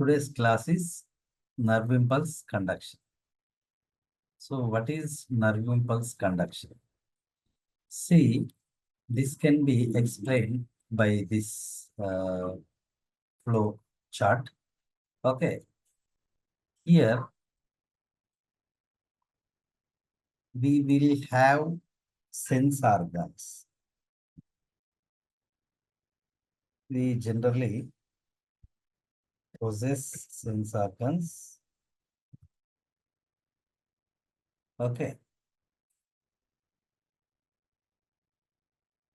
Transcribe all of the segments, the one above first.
Today's class is nerve impulse conduction. So what is nerve impulse conduction? See, this can be explained by this flow chart. Okay, here we will have sense organs. We generally possess sense organs. Okay,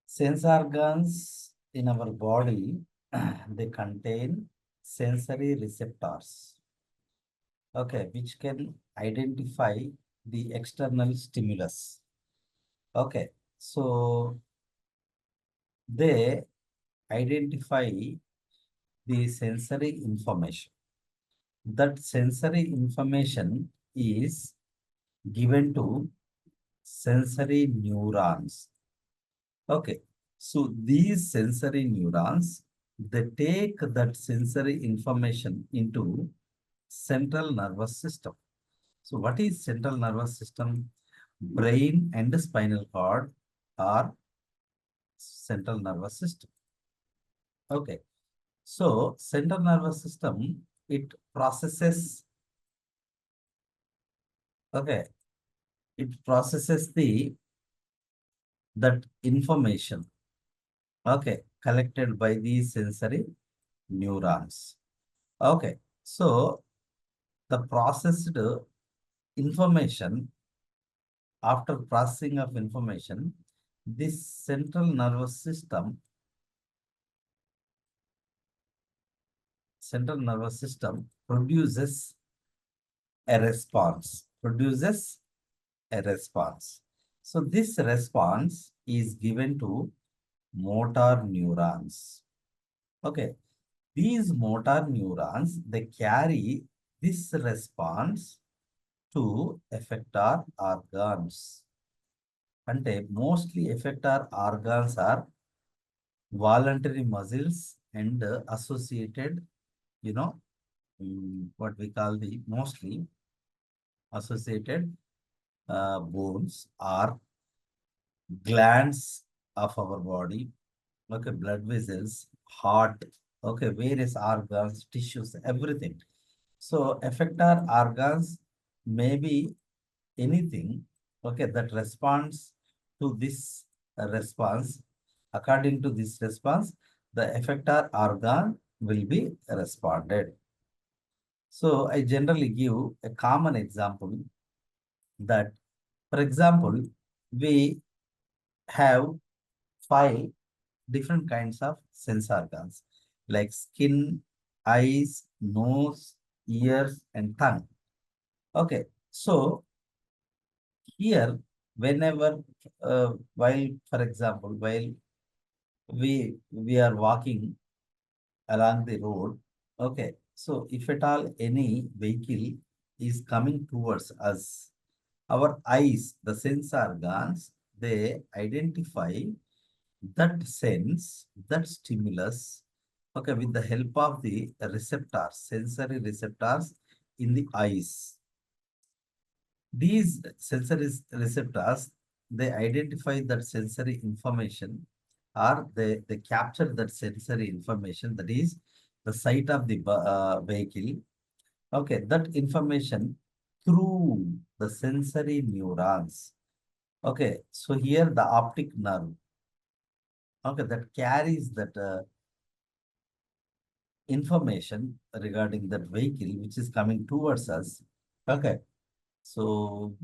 sense organs in our body, they contain sensory receptors. Okay, which can identify the external stimulus. Okay, so they identify the sensory information. That sensory information is given to sensory neurons. Okay, so these sensory neurons, they take that sensory information into central nervous system. So what is central nervous system? Brain and spinal cord are central nervous system. Okay. So central nervous system, it processes, okay, it processes that information, okay, collected by the sensory neurons. Okay. So the processed information, after processing of information, this central nervous system produces a response. So this response is given to motor neurons. Okay, these motor neurons, they carry this response to effector organs. అంటే mostly effector organs are voluntary muscles and associated, you know, what we call the mostly associated bones or glands of our body, okay, blood vessels, heart, okay, various organs, tissues, everything. So effector organs may be anything, okay, that responds to this response. According to this response, the effector organ will be responded. So I generally give a common example that, for example, we have 5 different kinds of sense organs like skin, eyes, nose, ears, and tongue. Okay, so here, whenever, while, for example, while we are walking along the road, okay, so if at all any vehicle is coming towards us, our eyes, the sense organs, they identify that sense, that stimulus, okay, with the help of the receptors, sensory receptors in the eyes. These sensory receptors, they identify that sensory information, or they capture that sensory information, that is the sight of the vehicle. Okay, that information through the sensory neurons. Okay, so here the optic nerve, okay, that carries that information regarding that vehicle which is coming towards us. Okay, so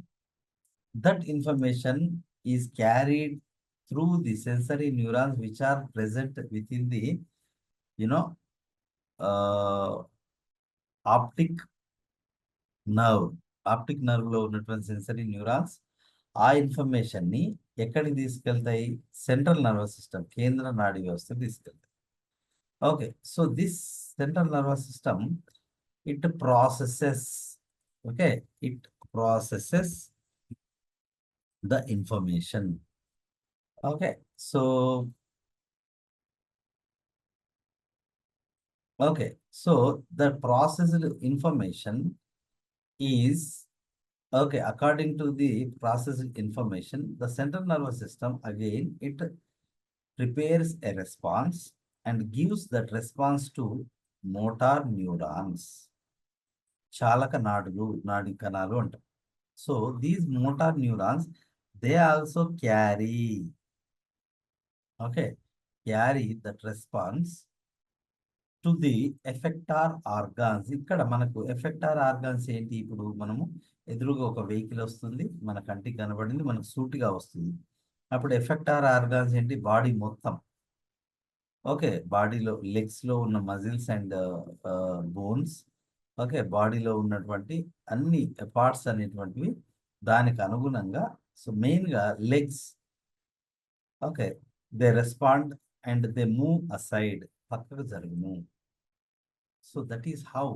that information is carried through the sensory neurons which are present within the, you know, uh, optic nerve. Optic nerve లో ఉన్నటువంటి sensory neurons ఆ information ని ఎక్కడికి తీసుకెళ్తాయి? Central nervous system, కేంద్ర నాడీ వ్యవస్థ తీసుకెళ్తాయి. Okay, so this central nervous system, it processes, okay, it processes the information. Okay, so Okay, so the processed information is, okay, according to the processed information, the central nervous system, again, it prepares a response and gives that response to motor neurons. చాలక నాడులు, నాడి కణాలు అంటాం. So these motor neurons, they also carry that response to the effector organs. ఇక్కడ మనకు effector organs ఏంటి? ఇప్పుడు మనము ఎదురుగా ఒక వెహికల్ వస్తుంది, మన కంటికి కనబడింది, మనకు సూటిగా వస్తుంది. అప్పుడు ఎఫెక్టార్ ఆర్గాన్స్ ఏంటి? బాడీ మొత్తం. ఓకే, బాడీలో లెగ్స్లో ఉన్న మజిల్స్ అండ్ బోన్స్, ఓకే, బాడీలో ఉన్నటువంటి అన్ని పార్ట్స్ అనేటువంటివి దానికి అనుగుణంగా. సో మెయిన్గా legs, okay, they respond and they move aside, పక్కకు జరుగును. So that is how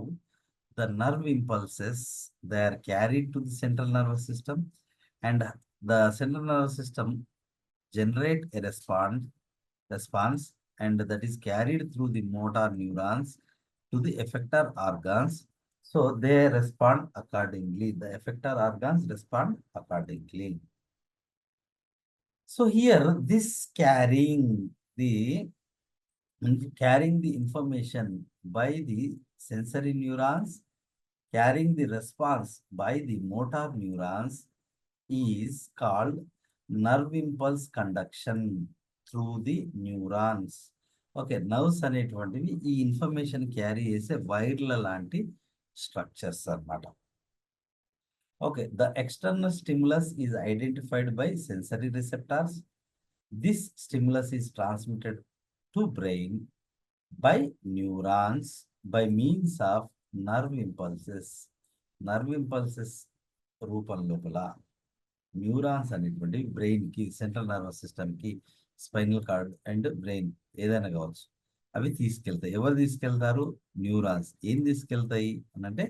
the nerve impulses, they are carried to the central nervous system, and the central nervous system generate a response, and that is carried through the motor neurons to the effector organs. So they respond accordingly. The effector organs respond accordingly. So here, this carrying the information by the sensory neurons, carrying the response by the motor neurons, is called nerve impulse conduction through the neurons. Okay, nerves అనేటువంటివి ఈ information carry చేసే వైర్ల లాంటి structures అన్నమాట. Okay, the external stimulus is identified by sensory receptors. This stimulus is transmitted to brain by neurons by means of nerve impulses. nerve impulses రూపం లోపల neurons అనేటువంటి బ్రెయిన్కి, సెంట్రల్ నర్వస్ సిస్టమ్కి, స్పైనల్ కార్డ్ అండ్ బ్రెయిన్ ఏదైనా కావచ్చు, అవి తీసుకెళ్తాయి. ఎవరు తీసుకెళ్తారు? న్యూరాన్స్. ఏం తీసుకెళ్తాయి అని అంటే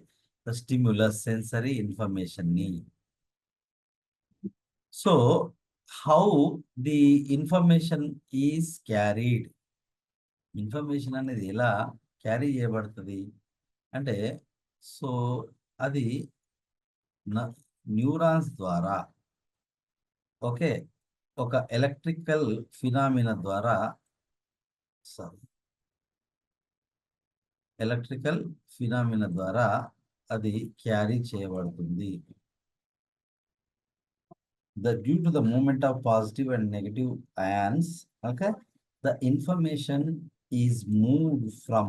ద స్టిమ్యులస్, సెన్సరీ ఇన్ఫర్మేషన్ని. So how the information is carried, information అనేది ఎలా క్యారీ చేయబడుతుంది అంటే, సో అది న్యూరాన్స్ ద్వారా, ఓకే, ఒక ఎలక్ట్రికల్ ఫినామినా ద్వారా, అది క్యారీ చేయబడుతుంది. Due to the movement of positive and negative ions, okay, the information is moved from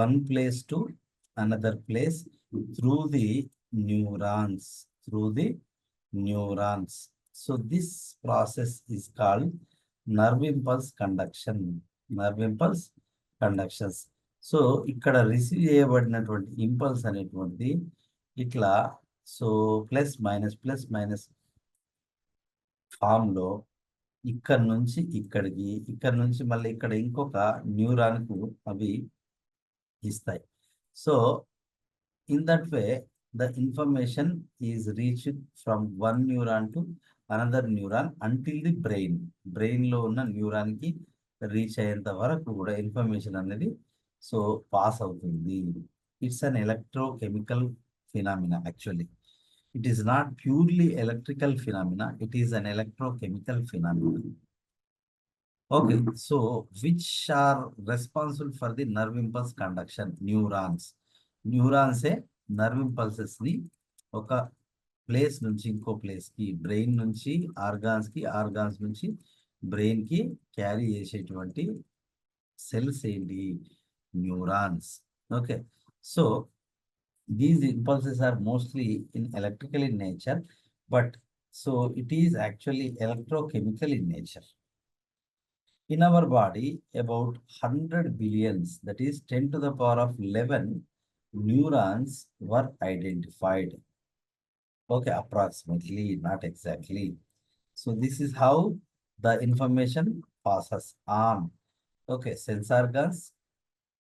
one place to another place through the neurons. So this process is called nerve impulse conductions. So ఇక్కడ receive చేయబడినటువంటి impulse అనేటువంటిది ఇట్లా, so plus minus ఫామ్లో ఇక్కడ నుంచి ఇక్కడికి, ఇక్కడ నుంచి మళ్ళీ ఇక్కడ ఇంకొక న్యూరాన్కు అవి ఇస్తాయి. So in that way the information is reached from one neuron to another neuron until the బ్రెయిన్లో ఉన్న న్యూరాన్కి రీచ్ అయ్యేంత వరకు కూడా ఇన్ఫర్మేషన్ అనేది సో పాస్ అవుతుంది. It's an electrochemical phenomena. Actually it is not purely electrical phenomena, it is an electrochemical phenomena. Okay, so which are responsible for the nerve impulse conduction? Neurons. Neurons nerve impulses ni oka place nunchi inko place ki, brain nunchi organs ki, organs nunchi brain ki carry చేసేటువంటి cells ఏంటి? Neurons. Okay, so these impulses are mostly in electrical in nature, but so it is actually electrochemical in nature. In our body, about 100 billions, that is 10 to the power of 11 neurons were identified. Okay, approximately, not exactly. So this is how the information passes on. Okay, sense organs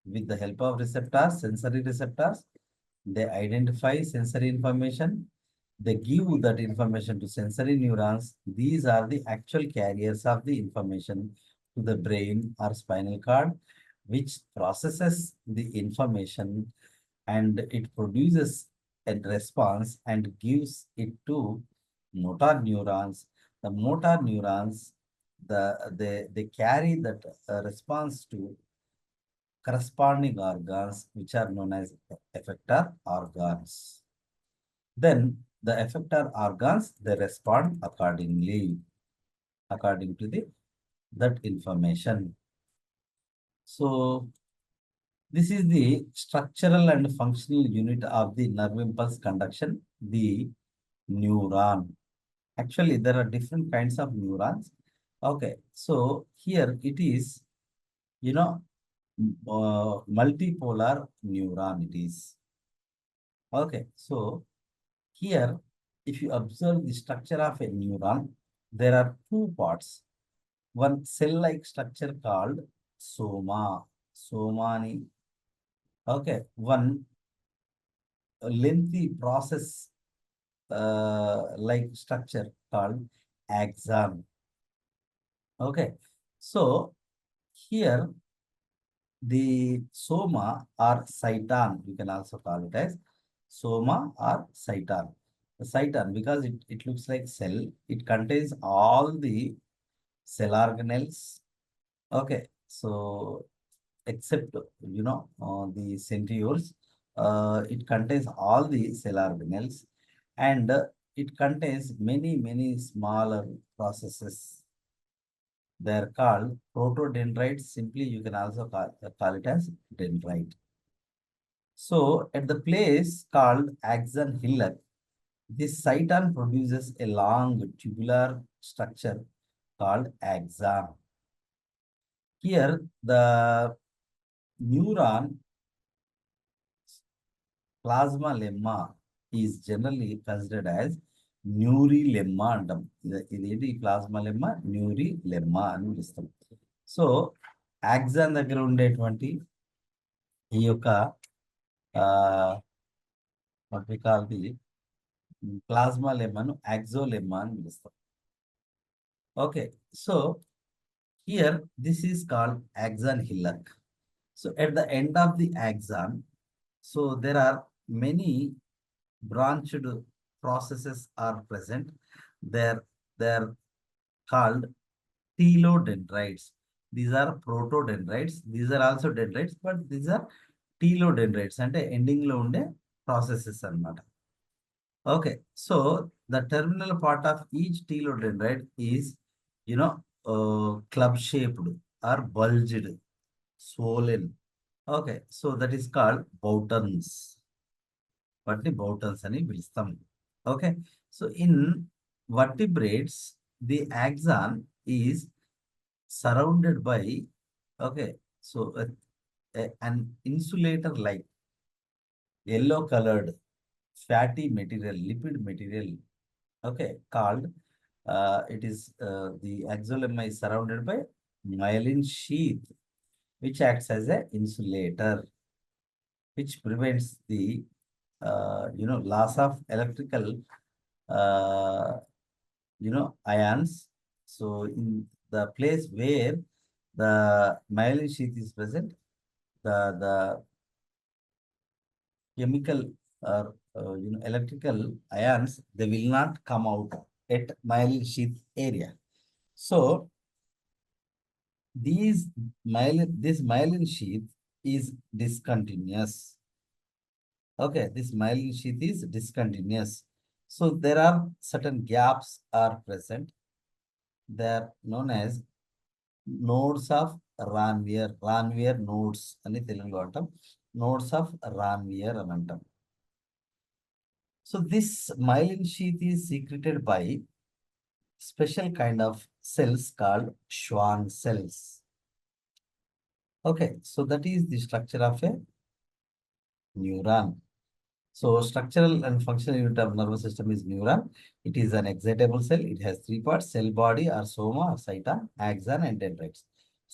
with the help of receptors, sensory receptors, they identify sensory information, they give that information to sensory neurons. These are the actual carriers of the information to the brain or spinal cord, which processes the information and it produces a response and gives it to motor neurons. The motor neurons, they carry that response to corresponding organs, which are known as effector organs. Then the effector organs, they respond accordingly, according to that information. So this is the structural and functional unit of the nerve impulse conduction, the neuron. Actually, there are different kinds of neurons. Okay, so here it is, multipolar neuron it is. Okay, so here, if you observe the structure of a neuron, there are two parts. One cell-like structure called soma, somani. Okay, one lengthy process like structure called axon. Okay, so here the soma or cyton, you can also call it as soma or cyton. The cyton, because it looks like cell, it contains all the cell organelles. Okay, so except the centrioles, it contains all the cell organelles, and it contains many smaller processes. They are called protodendrites. Simply, you can also call it as dendrite. So, at the place called axon hillock, this cyton produces a long tubular structure called axon. Here, the neuron plasma lemma is generally considered as న్యూరిలెమ్మా అంటాం. ఇది plasma lemma, న్యూరిలెమ్మా అని పిలుస్తాం. So axon దగ్గర ఉండేటువంటి ఈ యొక్క కాల్ది plasma లెమ్మను యాక్సోలెమ్మా అని పిలుస్తాం. Okay, so here this is called axon hillock. So at the end of the axon, so there are many branched processes are present. They're called telodendrites. These are protodendrites. These are also dendrites, but these are telodendrites అంటే ending లో ఉండే processes అన్నమాట. Okay, so the terminal part of each telodendrite is, club shaped or bulged, swollen. Okay, so that is called boutons. వాటిని boutons అని పిలుస్తాం. Okay, so in vertebrates, the axon is surrounded by, okay, so an insulator like yellow colored fatty material, lipid material, okay, called it is the axolemma is surrounded by myelin sheath, which acts as a insulator, which prevents the loss of electrical ions. So in the place where the myelin sheath is present, the chemical or electrical ions, they will not come out at myelin sheath area. So this myelin sheath is discontinuous. Okay, this myelin sheath is discontinuous. So there are certain gaps are present. They are known as nodes of Ranvier. Ranvier nodes అని తెలుగులో అంటాం. Nodes of Ranvier అని అంటాం. So this myelin sheath is secreted by special kind of cells called Schwann cells. Okay, so that is the structure of a neuron. So structural and functional unit of nervous system is neuron. It is an excitable cell. It has three parts: cell body or soma or cyton, axon and dendrites.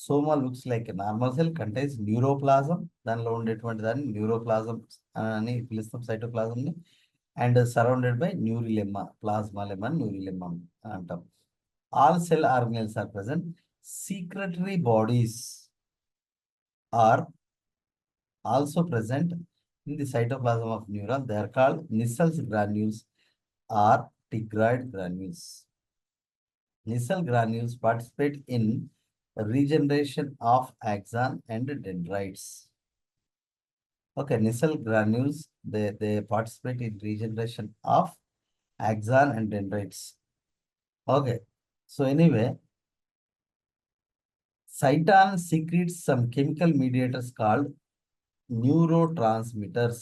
Soma looks like a normal cell, contains neuroplasm. దానిలో ఉండేటువంటి దాన్ని neuroplasm అని పిలుస్తాం, cytoplasm ని, and surrounded by neurilemma, plasmalemma, neurilemma అంటాం. All cell organelles are present. Secretory bodies are also present in the cytoplasm of neuron. They are called Nissal's granules or tigroid granules. Nissal granules participate in regeneration of axon and dendrites. Okay, Nissal granules, they participate in regeneration of axon and dendrites. Okay, so anyway, cyton secretes some chemical mediators called neurotransmitters.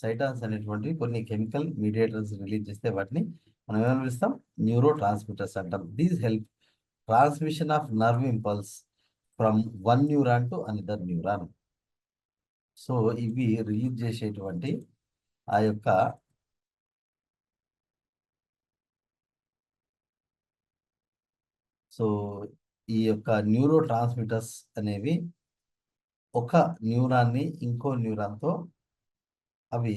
Cytons అనేటువంటి కొన్ని chemical mediators release చేస్తే వాటిని మనం ఏమని పిలుస్తాం, neuro transmitters అంటాం. These help transmission of nerve impulse from one neuron to another neuron. So ఇవి release చేసేటువంటి ఆ యొక్క ఈ యొక్క న్యూరో ట్రాన్స్మిటర్స్ అనేవి ఒక న్యూరాన్ని ఇంకో న్యూరాన్తో అవి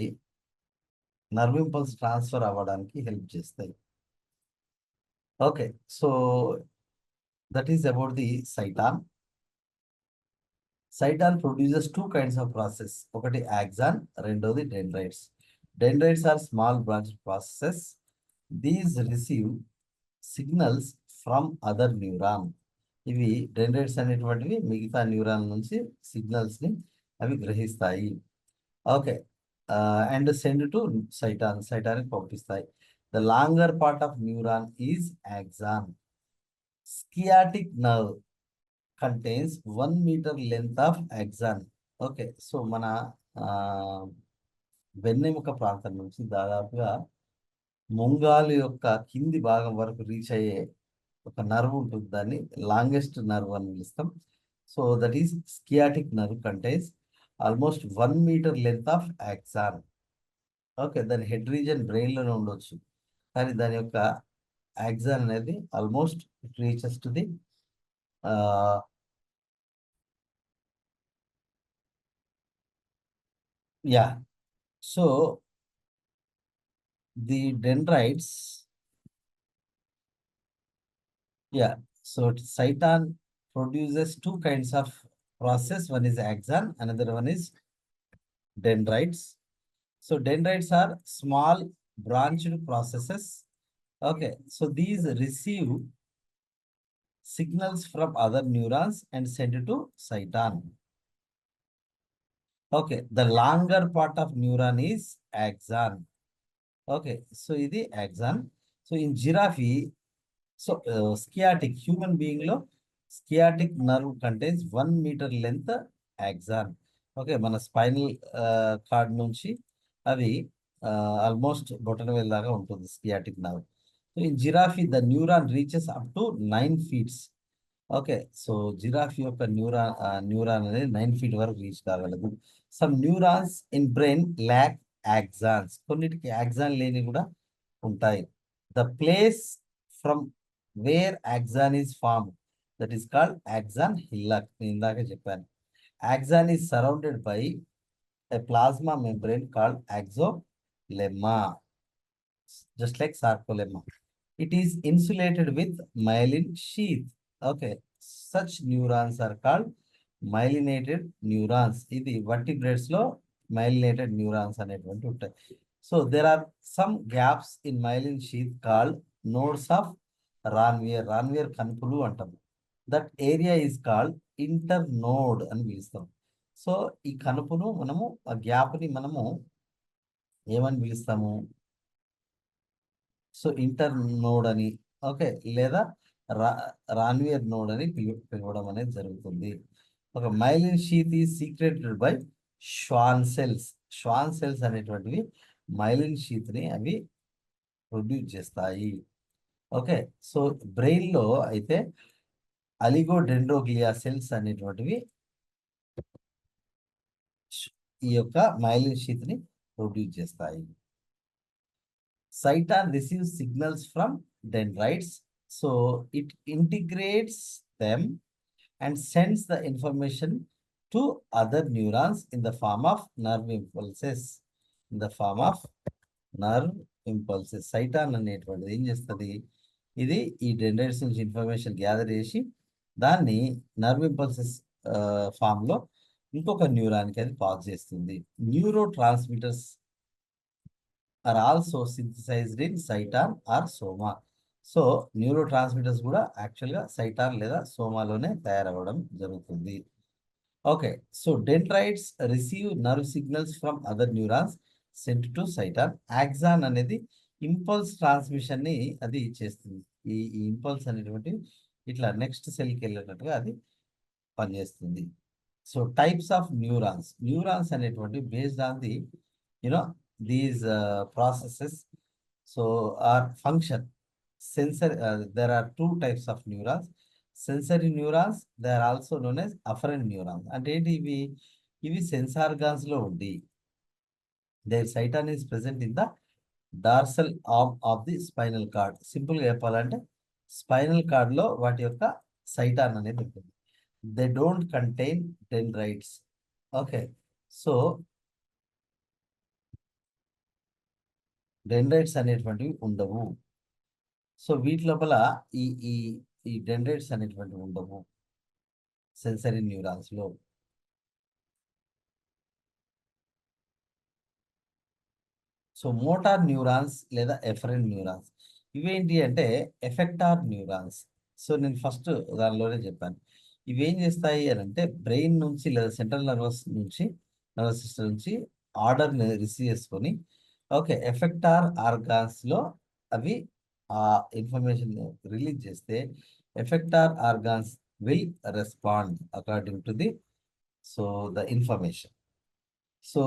నర్వ్ ఇంపల్స్ ట్రాన్స్ఫర్ అవ్వడానికి హెల్ప్ చేస్తాయి. Okay, so that is about the సైటాన్. Cyton produces two kinds of process. ఒకటి axon, రెండోది dendrites. Dendrites are small branch processes. These receive signals from other neuron. ఇవి dendrites అనేటువంటివి మిగతా న్యూరాన్ నుంచి signals ని అవి గ్రహిస్తాయి. Okay, and send to cyton, సైటానికి పంపిస్తాయి. The longer part of neuron is axon. Sciatic nerve contains 1 meter length of axon. Okay, so మన వెన్నెముక ప్రాంతం నుంచి దాదాపుగా ముంగాలు యొక్క కింది భాగం వరకు రీచ్ అయ్యే ఒక నర్వ్ ఉంటుంది, దాన్ని లాంగెస్ట్ నర్వ్ అని పిలుస్తాం. So that is sciatic nerve contains almost 1 metre length of axon. Okay, దాని హెడ్ రీజన్ బ్రెయిన్లోనే ఉండొచ్చు, కానీ దాని యొక్క యాక్సాన్ అనేది almost it reaches to the yeah, so the dendrites, yeah, so cyton produces two kinds of process. One is axon, another one is dendrites. So dendrites are small branched processes. Okay, so these receive signals from other neurons and send to cyton. Okay, the longer part of neuron is axon. Okay, so ఇది axon. So in giraffe, so sciatic human being లో sciatic nerve contains 1 meter length axon. Okay, మన spinal cord నుంచి అవి almost బొటన వేలు దాకా ఉంటుంది sciatic nerve. So in giraffe the neuron reaches up to 9 feet. Okay, so giraffe యొక్క neuron అనేది 9 feet వరకు రీచ్ కాగలదు. Some neurons in brain lack axons, కొన్నిటికి యాక్సాన్ లేని కూడా ఉంటాయి. The place from where axon is form, that is called axon hillock. నేను ఇందాక చెప్పాను, axon is surrounded by a plasma membrane called axolemma, just like sarcolemma. It is insulated with myelin sheath. Okay, such neurons are called myelinated neurons. ఇది vertebrates లో myelinated neurons అనేటువంటి ఉంటాయి. So there are some gaps in myelin sheath called nodes of Ranvier. Ranvier కనుపులు అంటాం. That area is called internode అని పిలుస్తాం. So ఈ కనుపును మనము, ఆ గ్యాప్ని మనము ఏమని పిలుస్తాము, సో ఇంటర్ నోడ్ అని, ఓకే, లేదా రాన్వియర్ నోడ్ అని పిలవడం అనేది జరుగుతుంది. ఒక మైలిన్ షీత్ ఈ సీక్రెటెడ్ బై ష్వాన్ సెల్స్. ష్వాన్ సెల్స్ అనేటువంటివి మైలిన్ షీత్ని అవి ప్రొడ్యూస్ చేస్తాయి. ఓకే, సో బ్రెయిన్లో అయితే అలిగోడెండ్రోగ్లియా సెల్స్ అనేటువంటివి ఈ యొక్క మైలిన్ షీత్ ని ప్రొడ్యూస్ చేస్తాయి. Cyton receives signals from dendrites, so it integrates them and sends the information to other neurons in the form of nerve impulses. In the form of nerve impulses. Cyton అనేటువంటిది ఏం చేస్తుంది, ఇది ఈ dendrites నుంచి information gather చేసి దాన్ని nerve impulses form లో ఇంకొక న్యూరాన్కి అది పాస్ చేస్తుంది. Neurotransmitters are also synthesised in cyton or soma. So neurotransmitters కూడా యాక్చువల్గా సైటాన్ లేదా సోమాలోనే తయారవ్వడం జరుగుతుంది. Okay, so dendrites receive nerve signals from other neurons sent to cyton. Axon అనేది ఇంపల్స్ ట్రాన్స్మిషన్ ని అది చేస్తుంది. ఈ ఇంపల్స్ అనేటువంటి ఇట్లా నెక్స్ట్ సెల్కి వెళ్ళేటట్టుగా అది పనిచేస్తుంది. So types of neurons. Neurons అనేటువంటి based on the you know these processes so or function. Sensor there are two types of neurons. Sensory neurons, they are also known as afferent neurons. అంటే ఏంటి ఇవి? ఇవి sense organs లో ఉండి there cyton is present in the dorsal arm of the spinal cord. Simple గా చెప్పాలంటే spinal cord లో వాటి యొక్క సైటాన్ అనేది ఉంటుంది. They don't contain dendrites. Okay, so dendrites అనేటువంటివి ఉండవు. సో వీటి లోపల ఈ ఈ ఈ డెండ్రైట్స్ అనేటువంటివి ఉండవు సెన్సరీ న్యూరాన్స్ లో. సో మోటార్ న్యూరాన్స్ లేదా ఎఫరెంట్ న్యూరాన్స్ ఇవేంటి అంటే ఎఫెక్టార్ న్యూరాన్స్. సో నేను ఫస్ట్ దానిలోనే చెప్పాను. ఇవేం చేస్తాయి అని అంటే బ్రెయిన్ నుంచి లేదా సెంట్రల్ నర్వస్ నుంచి నర్వస్ సిస్టమ్ నుంచి ఆర్డర్ని రిసీవ్ చేసుకొని ఓకే ఎఫెక్టార్ ఆర్గాన్స్ లో అవి ఆ ఇన్ఫర్మేషన్ రిలీజ్ చేస్తే effector organs will respond according to the so the information. So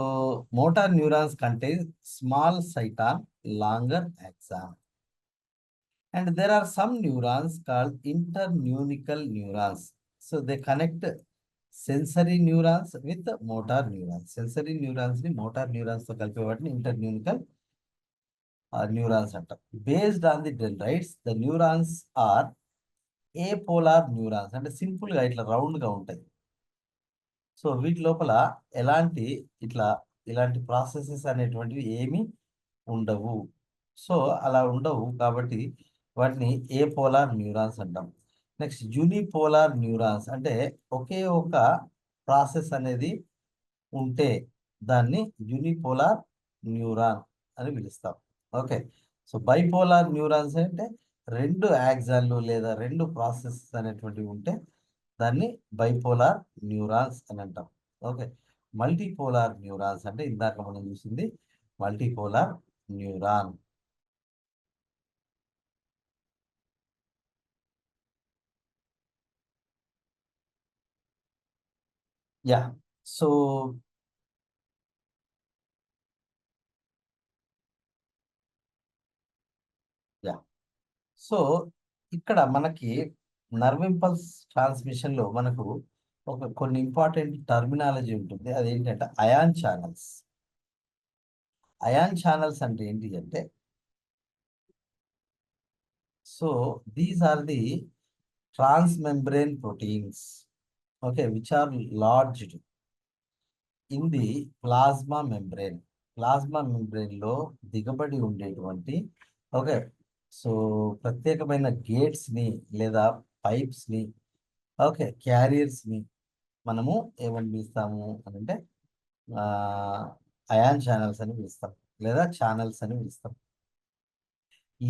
motor neurons contain small cyton, longer axon. And there are some neurons called internunical neurons. So they connect sensory neurons with motor neurons. Sensory neurons ni motor neurons తో కలిపే వాటిని internunical neurons అంటారు. Based on the dendrites, the neurons are apolar neurons. అంటే simple గా ఇట్లా round గా ఉంటాయి. So వీటి లోపల ఎలాంటి ఇట్లా ఇలాంటి ప్రాసెసెస్ అనేటువంటివి ఏమీ ఉండవు. సో అలా ఉండవు కాబట్టి వాటిని ఏ పోలార్ న్యూరాన్స్ అంటాం. నెక్స్ట్ యూనిపోలార్ న్యూరాన్స్ అంటే ఒకే ఒక ప్రాసెస్ అనేది ఉంటే దాన్ని యూనిపోలార్ న్యూరాన్ అని పిలుస్తాం. ఓకే, సో బైపోలార్ న్యూరాన్స్ అంటే రెండు యాక్సాన్లు లేదా రెండు ప్రాసెసెస్ అనేటువంటివి ఉంటే దాన్ని బైపోలార్ న్యూరాన్స్ అని అంటాం. ఓకే, మల్టీపోలార్ న్యూరాన్స్ అంటే ఇందాక మనం చూసింది multipolar neuron. Yeah, so yeah, so ఇక్కడ మనకి నర్వ్ ఇంపల్స్ ట్రాన్స్మిషన్ లో మనకు కొన్ని ఇంపార్టెంట్ టర్మినాలజీ ఉంటుంది. అదేంటంటే అయాన్ ఛానల్స్. అయాన్ ఛానల్స్ అంటే ఏంటి అంటే so these are the transmembrane proteins okay which are lodged in the plasma membrane. Plasma membrane లో దిగబడి ఉండేటువంటి ఓకే సో ప్రత్యేకమైన గేట్స్ ని లేదా పైప్స్ ని ఓకే క్యారియర్స్ ని మనము ఏమని పిలుస్తాము అని అంటే అయాన్ ఛానల్స్ అని పిలుస్తాం లేదా ఛానల్స్ అని పిలుస్తాం.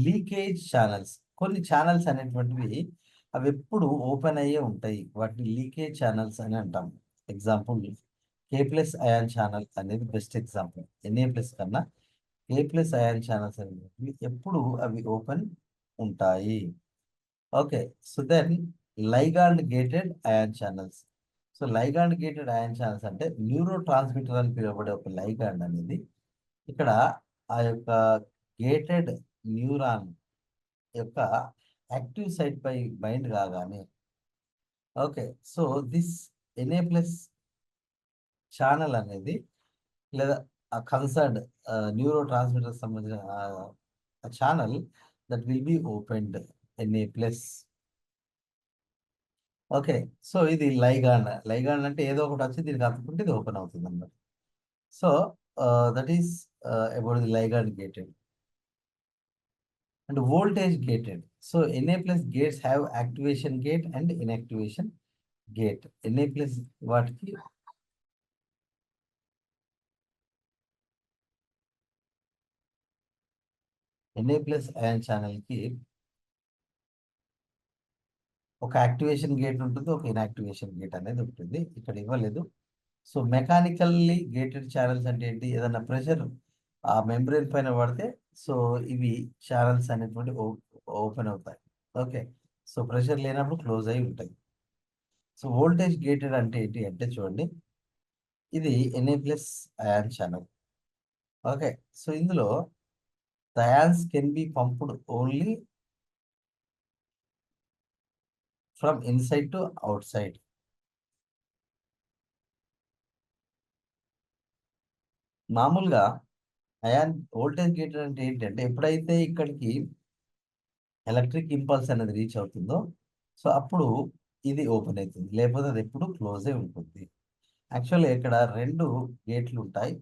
లీకేజ్ ఛానల్స్, కొన్ని ఛానల్స్ అనేటువంటివి అవి ఎప్పుడు ఓపెన్ అయ్యే ఉంటాయి, వాటిని లీకేజ్ ఛానల్స్ అని అంటాం. Example K plus ion channel అనేది బెస్ట్ ఎగ్జాంపుల్. ఎన్ఏ ప్లస్ కన్నా కే ప్లస్ అయాన్ ఛానల్స్ అనేవి ఎప్పుడు అవి ఓపెన్ ఉంటాయి. Okay, so then ligand gated ion channels. So ligand gated ion channels అంటే న్యూరో ట్రాన్స్మిటర్ అని పిలువబడే ఒక లైగాండ్ అనేది ఇక్కడ ఆ యొక్క గేటెడ్ న్యూరాన్ యొక్క యాక్టివ్ సైట్ పై బైండ్ కాగానే okay so this N A plus channel అనేది లేదా ఆ కన్సర్డ్ న్యూరో ట్రాన్స్మిటర్ సంబంధించిన channel that will be opened N A plus. Okay, so ఇది లైగాండ్. లైగాండ్ అంటే ఏదో ఒకటి వచ్చి దీనికి అతుక్కుంటే ఇది ఓపెన్ అవుతుంది అన్నమాట. So that is about the ligand gated and voltage gated. So Na plus gates have activation gate and inactivation gate. Na plus వాటికి Na ప్లస్ అయాన్ ఛానల్కి ఒక యాక్టివేషన్ గేట్ ఉంటుంది, ఒక ఇన్యాక్టివేషన్ గేట్ అనేది ఉంటుంది. ఇక్కడ ఇవ్వలేదు. సో మెకానికల్లీ గేటెడ్ ఛానల్స్ అంటే ఏంటి? ఏదైనా ప్రెషర్ ఆ మెంబ్రేన్ పైన పడితే సో ఇవి ఛానల్స్ అనేటువంటి ఓపెన్ అవుతాయి. ఓకే, సో ప్రెషర్ లేనప్పుడు క్లోజ్ అయి ఉంటాయి. సో వోల్టేజ్ గేటెడ్ అంటే ఏంటి అంటే చూడండి, ఇది Na plus ion channel. Okay, so ఇందులో the ions can be pumped only from inside to outside. మామూలుగా అయాన్ వోల్టేజ్ గేటెడ్ అంటే ఏంటంటే ఎప్పుడైతే ఇక్కడికి ఎలక్ట్రిక్ ఇంపల్స్ అనేది రీచ్ అవుతుందో సో అప్పుడు ఇది ఓపెన్ అవుతుంది, లేకపోతే అది ఎప్పుడు క్లోజ్ అయి ఉంటుంది. యాక్చువల్లీ ఇక్కడ రెండు గేట్లు ఉంటాయి,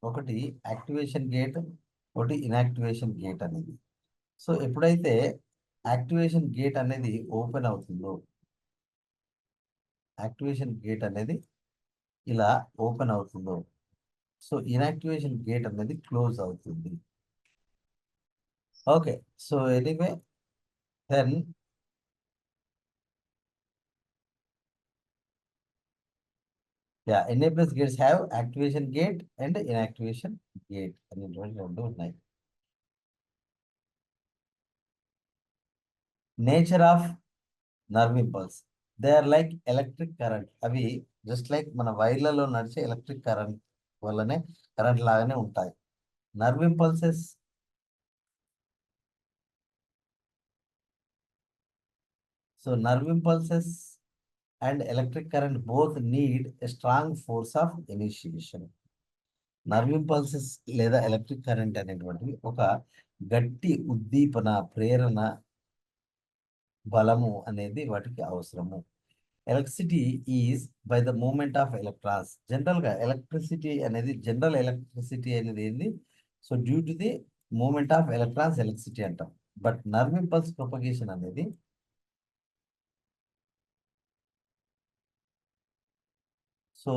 ఒకటి యాక్టివేషన్ గేట్, ఒకటి ఇన్యాక్టివేషన్ గేట్ అనేది. సో ఎప్పుడైతే యాక్టివేషన్ గేట్ అనేది ఓపెన్ అవుతుందో, యాక్టివేషన్ గేట్ అనేది ఇలా ఓపెన్ అవుతుందో సో ఇన్యాక్టివేషన్ గేట్ అనేది క్లోజ్ అవుతుంది. Okay, so anyway then Na plus gates have activation gate and inactivation gate అనేటువంటి రెండు ఉన్నాయి. Nature of nerve impulse, they are like electric current. అవి జస్ట్ లైక్ మన వైర్లలో నడిచే ఎలక్ట్రిక్ కరెంట్ వల్లనే కరెంట్ లాగానే ఉంటాయి. Nerve impulses so nerve impulses and electric current both need a strong force of initiation. Nerve impulses లేదా electric current అనేటువంటివి ఒక గట్టి ఉద్దీపన, ప్రేరణ, బలము అనేది వాటికి అవసరము. Electricity is by the movement of electrons. జనరల్గా ఎలక్ట్రిసిటీ అనేది, జనరల్ ఎలక్ట్రిసిటీ అనేది ఏంది? So due to the movement of electrons electricity అంటాం. బట్ నర్వ్ ఇంపల్స్ ప్రొపగేషన్ అనేది so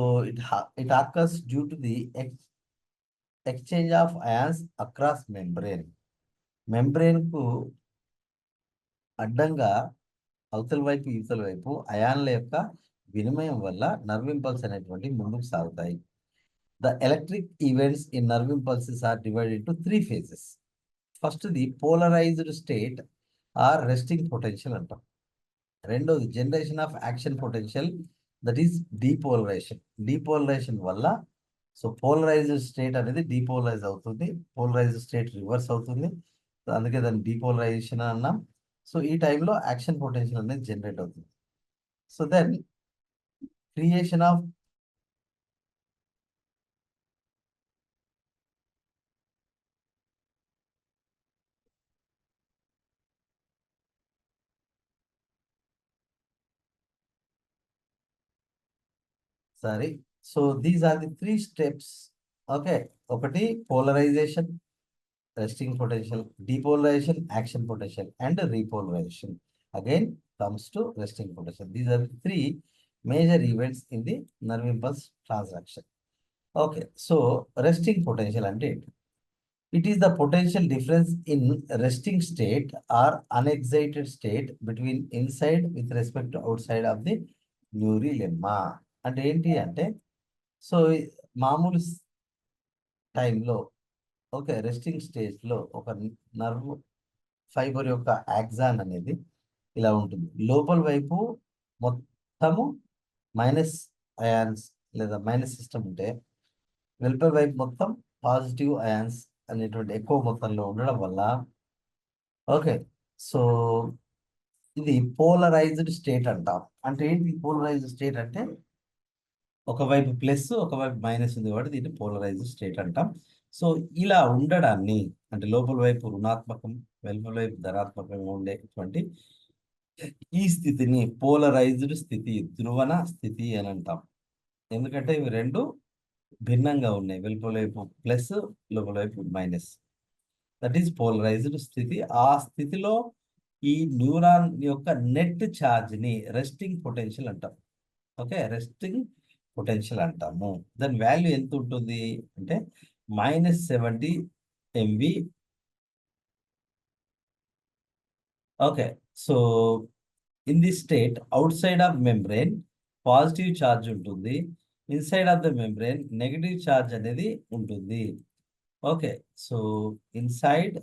it occurs due to the exchange of ions across membrane. Membrane కు అడ్డంగా అవతల వైపు ఇవతల వైపు అయాన్ల యొక్క వినిమయం వల్ల నర్వ్ ఇంపల్స్ అనేటువంటి ముందుకు సాగుతాయి. The electric events in nerve impulses are divided into 3 phases. First the polarised state or resting potential అంటాం. రెండోది generation of action potential, that is depolarisation. Depolarisation వల్ల సో పోలరైజ్డ్ స్టేట్ అనేది డీపోలరైజ్ అవుతుంది, polarised state reverse అవుతుంది. అందుకే దాన్ని depolarisation అన్నాం. So ఈ టైంలో యాక్షన్ పొటెన్షియల్ అనేది జనరేట్ అవుతుంది. So then creation of sorry so these are the 3 steps. Okay, ఒకటి polarisation, resting potential, depolarization, action potential, and repolarization again comes to resting potential. These are the 3 major events in the nerve impulse transaction. Okay, so resting potential and it is the potential difference in resting state or unexcited state between inside with respect to outside of the న్యూరిలెమ్మా. అంటే ఏంటి అంటే so మామూలు టైంలో okay resting స్టేజ్లో ఒక nerve fibre యొక్క axon అనేది ఇలా ఉంటుంది. లోపల వైపు మొత్తము మైనస్ అయాన్స్ లేదా మైనస్ సిస్టమ్ ఉంటే వెలుపల వైపు మొత్తం పాజిటివ్ అయాన్స్ అనేటువంటి ఎక్కువ మొత్తంలో ఉండడం వల్ల ఓకే సో ఇది పోలరైజ్డ్ స్టేట్ అంటాం. అంటే ఏంటి పోలరైజ్డ్ స్టేట్ అంటే ఒకవైపు ప్లస్ ఒకవైపు మైనస్ ఉంది కాబట్టి దీన్ని పోలరైజ్డ్ స్టేట్ అంటాం. సో ఇలా ఉండడాన్ని అంటే లోపల వైపు రుణాత్మకం, వెలుపల వైపు ధనాత్మకంగా ఉండేటువంటి ఈ స్థితిని పోలరైజ్డ్ స్థితి, ధ్రువణ స్థితి అని అంటాం. ఎందుకంటే ఇవి రెండు భిన్నంగా ఉన్నాయి, వెలుపల వైపు ప్లస్, లోపల వైపు మైనస్. దట్ ఈస్ పోలరైజ్డ్ స్థితి. ఆ స్థితిలో ఈ న్యూరాన్ యొక్క నెట్ ఛార్జ్ ని రెస్టింగ్ పొటెన్షియల్ అంటాం. ఓకే, రెస్టింగ్ పొటెన్షియల్ అంటాము. దాని వాల్యూ ఎంత ఉంటుంది అంటే -70 MV okay. So in the state outside of membrane positive charge ఉంటుంది, inside of the membrane negative charge అనేది ఉంటుంది. Okay. So inside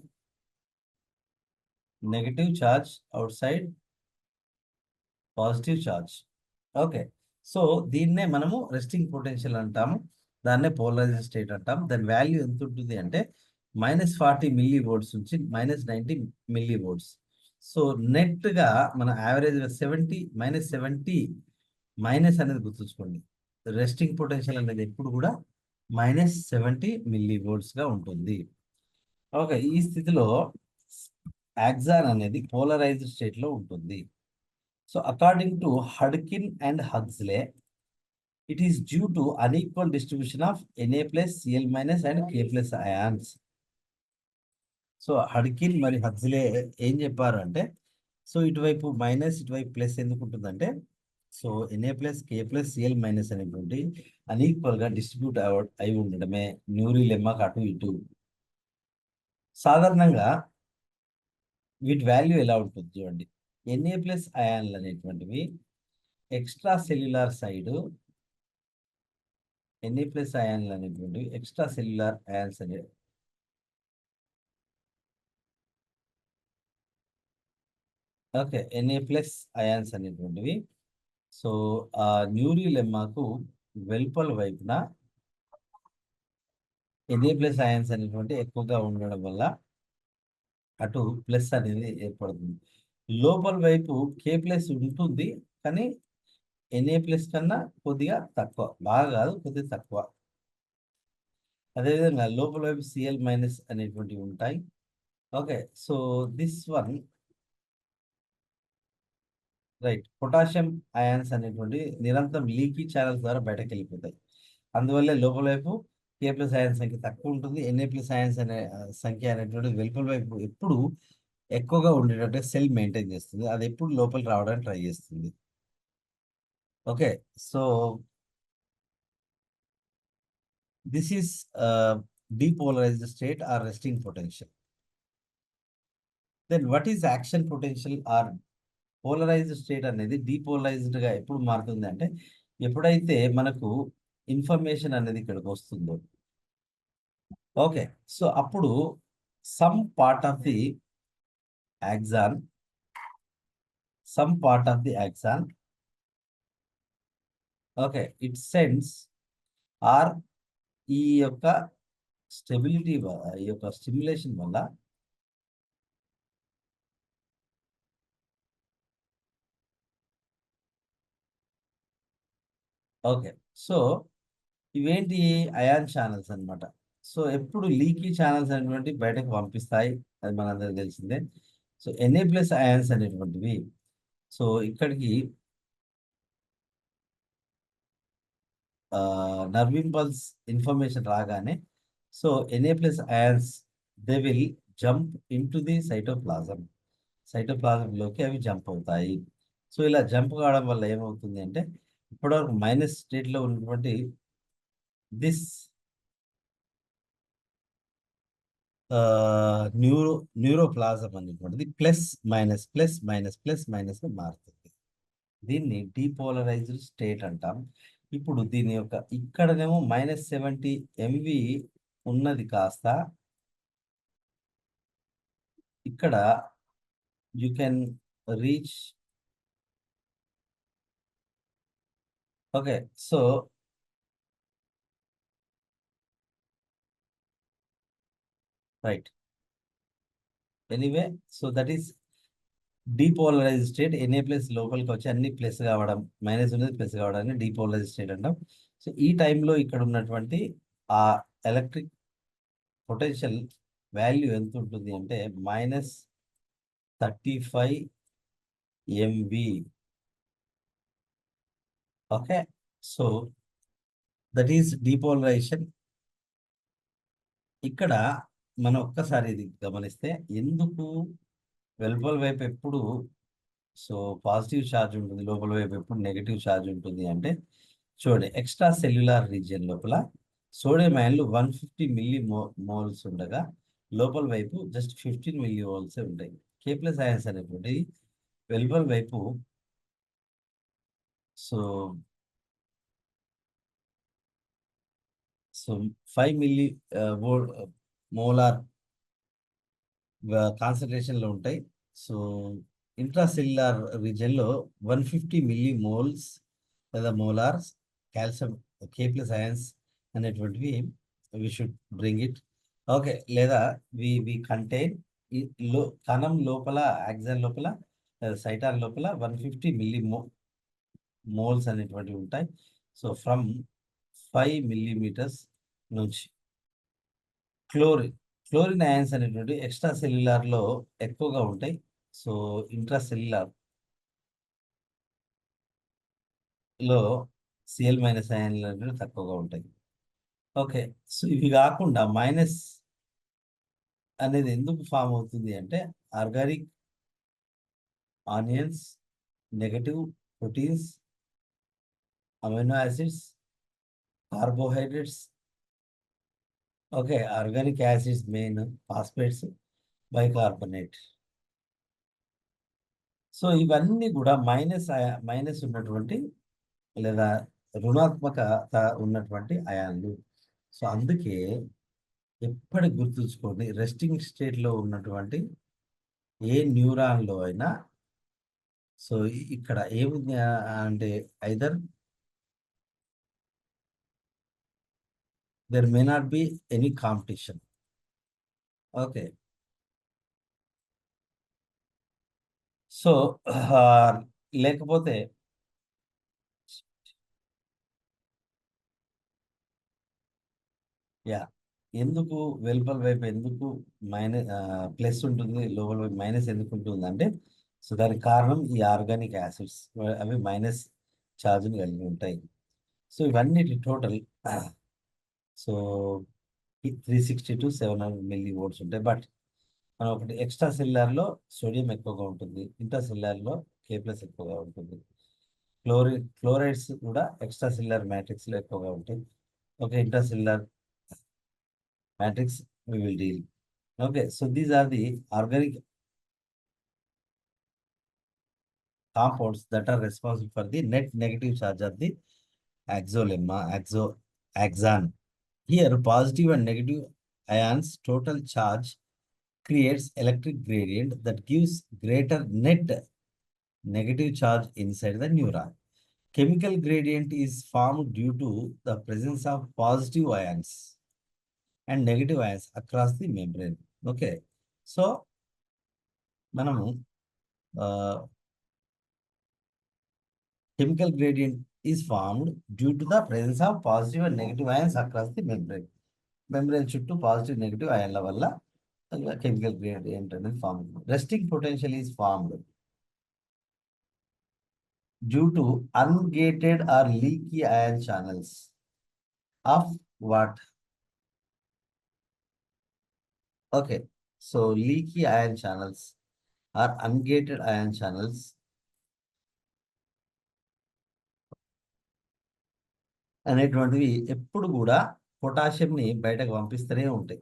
negative charge, outside positive charge. Okay. So దీన్నే మనము రెస్టింగ్ పొటెన్షియల్ అంటాము, దాన్నే polarised state అంటాం. దాని value ఎంత ఉంటుంది అంటే -40 మిల్లీ వోల్ట్స్ నుంచి -90 మిల్లీ వోల్ట్స్. సో నెట్గా మన యావరేజ్ 70 -70 మైనస్ అనేది గుర్తుంచుకోండి. రెస్టింగ్ పొటెన్షియల్ అనేది ఎప్పుడు కూడా -70 మిల్లీ వోల్ట్స్గా ఉంటుంది. ఓకే. ఈ స్థితిలో యాక్సాన్ అనేది పోలరైజ్డ్ స్టేట్లో ఉంటుంది. So according to Hodgkin and Huxley, it is due to unequal distribution of Na plus Cl minus and K plus ions. So Hodgkin మరి హగ్స్లే ఏం చెప్పారు అంటే, సో ఇటువైపు మైనస్ ఇటువైపు ప్లస్ ఎందుకు ఉంటుందంటే, so Na plus K plus Cl minus అనేటువంటి అన్ఈక్వల్గా distribute అయి ఉండడమే న్యూరీ లెమ్మాకు అటు ఇటు. సాధారణంగా వీటి వాల్యూ ఎలా ఉంటుంది చూడండి. Na ప్లస్ అయాన్లు అనేటువంటివి extracellular side, Na plus అయాన్లు అనేటువంటివి ఎక్స్ట్రా సెల్యులార్ అయాన్స్ అనే, ఓకే, Na ప్లస్ అయాన్స్ అనేటువంటివి సో ఆ న్యూరీ లెమ్మాకు వెలుపల వైపున Na ప్లస్ అయాన్స్ అనేటువంటి ఎక్కువగా ఉండడం వల్ల అటు ప్లస్ అనేది ఏర్పడుతుంది. లోపల వైపు K ప్లస్ ఉంటుంది, కానీ Na ప్లస్ కన్నా కొద్దిగా తక్కువ, బాగా కాదు కొద్దిగా తక్కువ. అదేవిధంగా లోపల వైపు Cl మైనస్ అనేటువంటివి ఉంటాయి. Okay. So this one right, potassium ions అనేటువంటి నిరంతరం లీకీ ఛానల్స్ ద్వారా బయటకు వెళ్ళిపోతాయి. అందువల్ల లోపల వైపు K ప్లస్ అయాన్స్ సంఖ్య తక్కువ ఉంటుంది, Na ప్లస్ అయాన్స్ అనే సంఖ్య అనేటువంటి వెలుపల వైపు ఎప్పుడు ఎక్కువగా ఉండేటట్టు సెల్ మెయింటైన్ చేస్తుంది. అది ఎప్పుడు లోపలికి రావడానికి ట్రై చేస్తుంది. Okay. So this is depolarized state or resting potential. Then what is action potential or polarised state అనేది డీపోలరైజ్డ్గా ఎప్పుడు మారుతుంది అంటే, ఎప్పుడైతే మనకు ఇన్ఫర్మేషన్ అనేది ఇక్కడికి వస్తుందో, ఓకే, సో అప్పుడు some part of the axon, okay, it sends or ఈ యొక్క స్టెబిలిటీ ఈ యొక్క స్టిమ్యులేషన్ వల్ల ఓకే, సో ఇవేంటి అయాన్ ఛానల్స్ అన్నమాట. సో ఎప్పుడు లీకీ ఛానల్స్ అనేటువంటి బయటకు పంపిస్తాయి, అది మనందరికి తెలిసిందే. సో Na ప్లస్ అయాన్స్ అనేటువంటివి సో ఇక్కడికి నర్వ్ ఇంపల్స్ ఇన్ఫర్మేషన్ రాగానే so Na plus ions they will jump into the సైటోప్లాజంలోకి అవి జంప్ అవుతాయి. సో ఇలా జంప్ కావడం వల్ల ఏమవుతుంది అంటే, ఇప్పటివరకు మైనస్ స్టేట్లో ఉన్నటువంటి దిస్ న్యూరోప్లాజం అనేటువంటిది ప్లస్ మైనస్గా మారుతుంది. దీన్ని డీపోలరైజ్డ్ స్టేట్ అంటాం. ఇప్పుడు దీని యొక్క ఇక్కడనేమో -70 MV ఉన్నది కాస్త ఇక్కడ you can reach, okay, so right, anyway, so that is depolarized state. Na plus లోపలికి వచ్చి అన్ని ప్లస్ కావడం, మైనస్ ఉన్నది ప్లస్ కావడాన్ని డీపోలరైజ్డ్ స్టేట్ అంటాం. సో ఈ టైంలో ఇక్కడ ఉన్నటువంటి ఆ ఎలక్ట్రిక్ పొటెన్షియల్ వాల్యూ ఎంత ఉంటుంది అంటే -35 MV. Okay. So that is depolarisation. ఇక్కడ మనం ఒక్కసారి ఇది గమనిస్తే, ఎందుకు వెలుపల వైపు ఎప్పుడు సో పాజిటివ్ ఛార్జ్ ఉంటుంది, లోపల వైపు ఎప్పుడు నెగటివ్ ఛార్జ్ ఉంటుంది అంటే, చూడండి, ఎక్స్ట్రా సెల్యులార్ రీజియన్ లోపల సోడియం అయాన్లు 150 మిల్లీ మోల్స్ ఉండగా లోపల వైపు జస్ట్ 15 మిల్లీ మోల్సే ఉంటాయి. K K ప్లస్ అయాన్స్ అనేటువంటి వెలుపల వైపు so so 5 millimolar concentration లో ఉంటాయి. సో ఇంట్రాసెల్యులార్ రీజియన్ లో 150 మిల్లీ మోల్స్ లేదా molars calcium K plus ions అనేటువంటివి we should bring it. Okay, లేదా వి కంటైన్ కణం లోపల ఆక్సాన్ లోపల సైటాన్ లోపల 150 మిల్లీ మోల్స్ అనేటువంటివి ఉంటాయి. సో ఫ్రమ్ 5 మిల్లీమీటర్స్ నుంచి క్లోరిన్ అయాన్స్ అనేటువంటి ఎక్స్ట్రా సెల్యులార్ లో ఎక్కువగా ఉంటాయి. సో ఇంట్రా సెల్యులార్ లో సిఎల్ మైనస్ అయాన్లు అనేవి తక్కువగా ఉంటాయి. ఓకే, సో ఇవి కాకుండా మైనస్ అనేది ఎందుకు ఫామ్ అవుతుంది అంటే organic onions, negative proteins, amino acids, carbohydrates, okay, organic acids main, phosphates, bicarbonate. So ఇవన్నీ కూడా మైనస్ ఉన్నటువంటి లేదా రుణాత్మకత ఉన్నటువంటి అయాన్లు. సో అందుకే ఎప్పటికి గుర్తుంచుకోండి, రెస్టింగ్ స్టేట్ లో ఉన్నటువంటి ఏ న్యూరాన్ లో అయినా సో ఇక్కడ ఏముంది అంటే either there may not be any competition. Okay, so లేకపోతే యా ఎందుకు వెలుపల వైపు ఎందుకు మైనస్ ప్లస్ ఉంటుంది, లోపల వైపు మైనస్ ఎందుకు ఉంటుంది అంటే సో దానికి కారణం ఈ ఆర్గానిక్ యాసిడ్స్, అవి మైనస్ ఛార్జ్ని కలిగి ఉంటాయి. సో ఇవన్నీ total so 360 to 700 milli volts ఉంటాయి. బట్ మనం ఒకటి ఎక్స్ట్రా సెల్యులార్లో సోడియం ఎక్కువగా ఉంటుంది, ఇంట్రా సెల్యులార్లో K ప్లస్ ఎక్కువగా ఉంటుంది. క్లోరైడ్స్ కూడా ఎక్స్ట్రా సెల్యులార్ మ్యాట్రిక్స్లో ఎక్కువగా ఉంటాయి. Okay, intra cellular matrix we will deal. Okay, so these are the organic compounds that are responsible for the net negative charge of the axolemma, axon. Here, positive and negative ions total charge creates electric gradient that gives greater net negative charge inside the neuron. Chemical gradient is formed due to the presence of positive ions and negative ions across the membrane. Okay, so మనము chemical gradient is formed due to the presence of positive and negative ions across the membrane. Membrane చుట్టూ positive negative అయాన్ల వల్ల chemical gradient అనేది form అవుతుంది. Resting potential is formed due to ungated or leaky ion channels of what. Okay, so leaky ion channels or ungated ion channels అనేటువంటివి ఎప్పుడు కూడా పొటాషియంని బయటకు పంపిస్తూనే ఉంటాయి.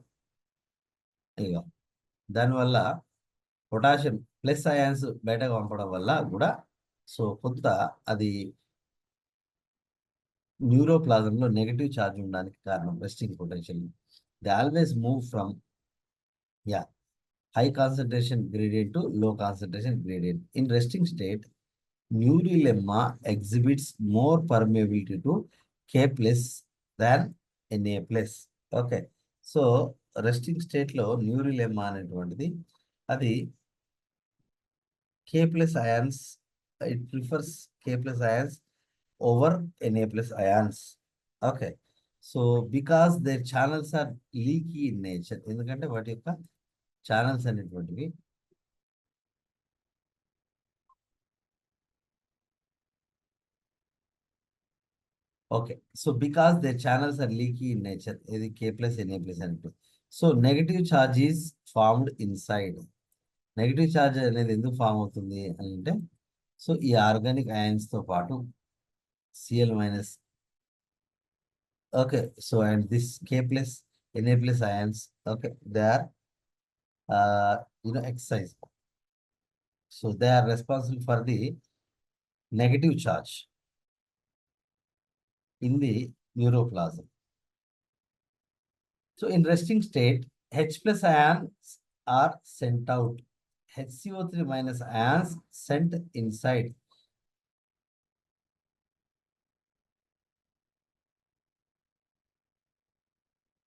ఇక దానివల్ల పొటాషియం ప్లస్ అయాన్స్ బయటకు పంపడం వల్ల కూడా సో కొంత అది న్యూరోప్లాజంలో నెగటివ్ ఛార్జ్ ఉండడానికి కారణం resting potential. They always move from high concentration gradient to low concentration gradient. In resting state, neurolemma exhibits more permeability to K plus than Na plus. Okay, so resting state లో న్యూరోలెమ్మా అనేటువంటిది అది K plus ions, it prefers K plus ions over Na plus ions. Okay, so because their channels are leaky in nature, ఎందుకంటే వాటి యొక్క channels అనేటువంటివి okay, so because their channels are leaky in nature, ఇది K plus Na plus అంటే so negative charge is formed inside. Negative charge అనేది ఎందుకు form అవుతుంది అని అంటే సో ఈ ఆర్గానిక్ అయాన్స్ తో పాటు Cl minus. Okay, so and this K plus Na plus ions, okay, they are exercise. So they are responsible for the negative charge in the neuroplasm. So in resting state, H plus ions are sent out. HCO3 minus ions sent inside.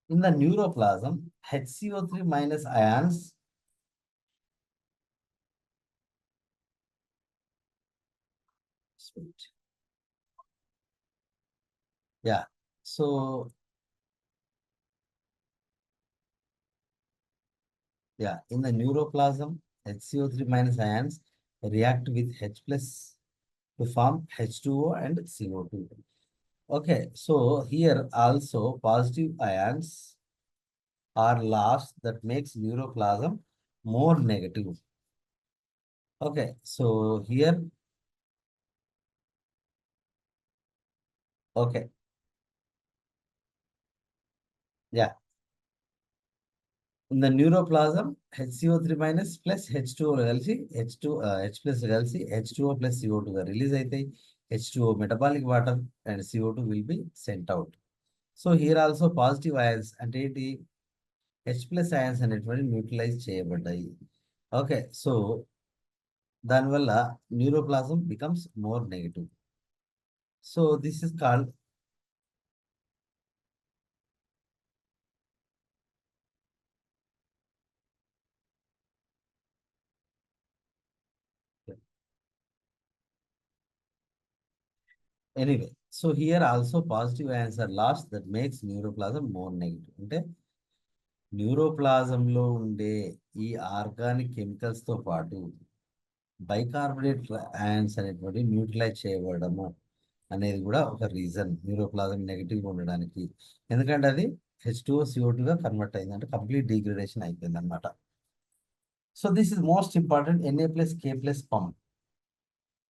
In the neuroplasm, HCO3 minus ions yeah. So yeah, in the neuroplasm, HCO3 minus ions react with H plus to form H2O and CO2. Okay, so here also positive ions are lost that makes neuroplasm more negative. Okay, so here, okay, yeah. In the neuroplasm, HCO3 minus plus H2O కలిసి H plus కలిసి H2O plus CO2 గా release అవుతాయి. H2O metabolic water and CO2 will be sent out. So here also positive ions అంటే ఏంటి, H plus ions అనేటువంటి neutralize చేయబడ్డాయి. Okay, so దానివల్ల neuroplasm becomes more negative. So this is called anyway. So here also positive ions are lost that makes neuroplasm more negative. అంటే న్యూరోప్లాజంలో ఉండే ఈ organic కెమికల్స్తో పాటు బైకార్బోనేట్ అయాన్స్ అనేటువంటి న్యూట్రలైజ్ చేయబడము అనేది కూడా ఒక రీజన్ న్యూరోప్లాజం నెగిటివ్గా ఉండడానికి. ఎందుకంటే అది H2O CO2గా కన్వర్ట్ అయింది, అంటే కంప్లీట్ డిగ్రేడేషన్ అయిపోయింది అనమాట. So this is most important. Na plus K plus pump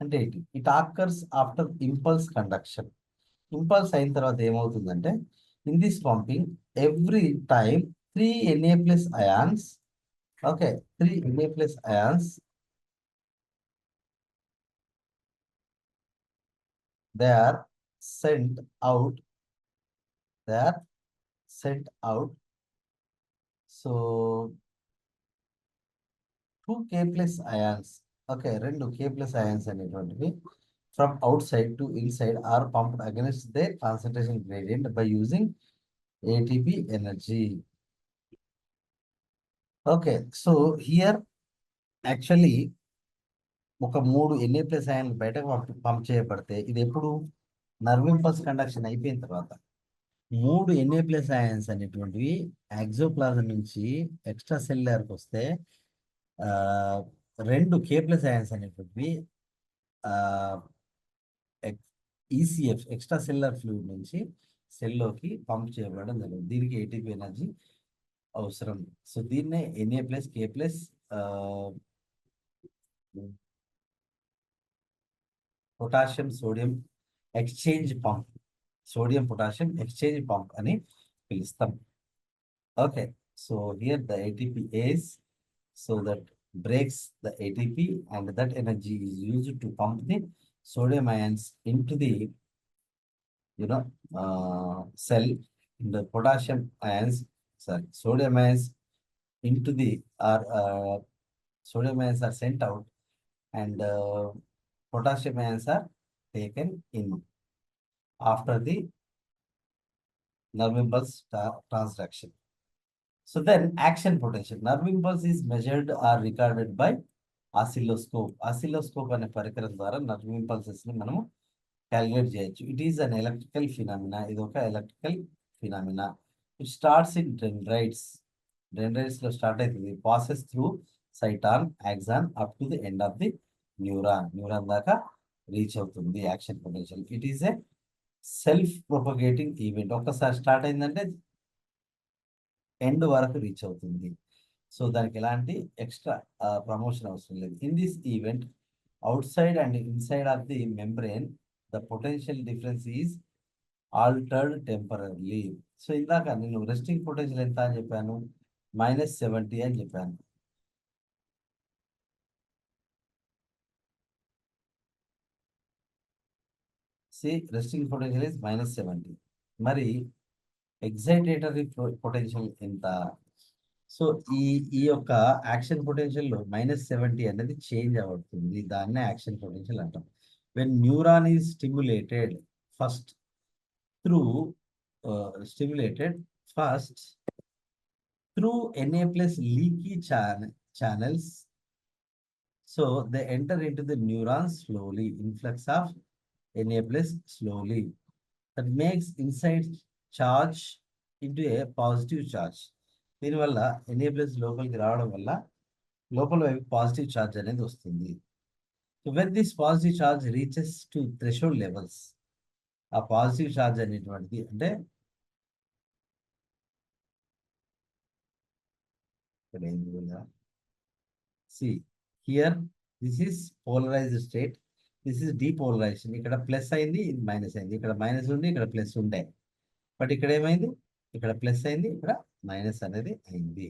అంటే ఏంటి? It occurs after impulse conduction. Impulse అయిన తర్వాత ఏమవుతుందంటే, in this pumping every time 3 Na plus ions, okay, 3 Na plus ions they are sent out, they are sent out. So 2 K plus ions, okay, 2 K plus ions అనేటువంటివి from outside to inside are pumped against their concentration gradient by using ATP energy. Okay, so here actually ఒక 3 Na plus అయాన్లు బయటకు pump చేయబడితే, ఇది ఎప్పుడు nerve impulse conduction అయిపోయిన తర్వాత 3 Na plus ions అనేటువంటివి యాక్సోప్లాజం నుంచి ఎక్స్ట్రా సెల్యులర్కి వస్తే 2 K ప్లస్ అయాన్స్ అనేటువంటివి ఈసీఎఫ్ ఎక్స్ట్రా సెల్యులర్ ఫ్లూయిడ్ నుంచి సెల్లోకి పంప్ చేయబడడం జరుగుతుంది. దీనికి ఏటీపీ ఎనర్జీ అవసరం. సో దీన్నే Na plus K plus potassium sodium exchange pump, sodium potassium exchange pump అని పిలుస్తాం. Okay, so here the ATP is so that breaks the ATP and that energy is used to pump the sodium ions into the cell. In the potassium ions, sorry, sodium ions into the sodium ions are sent out and potassium ions are taken in after the nerve impulse transduction. So then action potential. Nerve impulse is measured or recorded by oscilloscope. Oscilloscope అనే పరికరం ద్వారా nerve impulses ని మనము calculate చేయొచ్చు. It is an electrical phenomena. ఇది ఒక electrical phenomena. It starts in dendrites. Dendrites లో start అవుతుంది, passes through సైటాన్, axon up to the end of the neuron. Neuron దాకా రీచ్ అవుతుంది action potential. It is a self propagating event. ఒక్కసారి start అయిందంటే end వరకు reach అవుతుంది. So దానికి ఎలాంటి ఎక్స్ట్రా ప్రమోషన్ అవసరం లేదు. In this event outside and inside of the membrane the potential difference is altered temporary. So ఇందాక నేను రెస్టింగ్ పొటెన్షియల్ ఎంత అని చెప్పాను, -70 అని చెప్పాను. See resting potential is -70. మరి ఎగ్జైటేటరీ పొటెన్షియల్ ఎంత? సో ఈ ఈ యొక్క యాక్షన్ పొటెన్షియల్ లో -70 అనేది చేంజ్ అవుతుంది. దాన్నే యాక్షన్ పొటెన్షియల్ అంటాం. When neuron is stimulated first through stimulated first through Na plus leaky channels. So they enter into the neurons slowly, influx of Na plus slowly. That makes inside charge into a positive charge. దీనివల్ల Na plus లోపలికి రావడం వల్ల లోపల వైపు positive charge అనేది వస్తుంది. So when this positive charge reaches to threshold levels, ఆ positive charge అనేటువంటిది అంటే see here this is polarized state, this is depolarization. ఇక్కడ ప్లస్ అయింది, ఇది మైనస్ అయింది. ఇక్కడ మైనస్ ఉంది, ఇక్కడ ప్లస్ ఉండే. బట్ ఇక్కడ ఏమైంది, ఇక్కడ ప్లస్ అయింది, ఇక్కడ మైనస్ అనేది అయింది.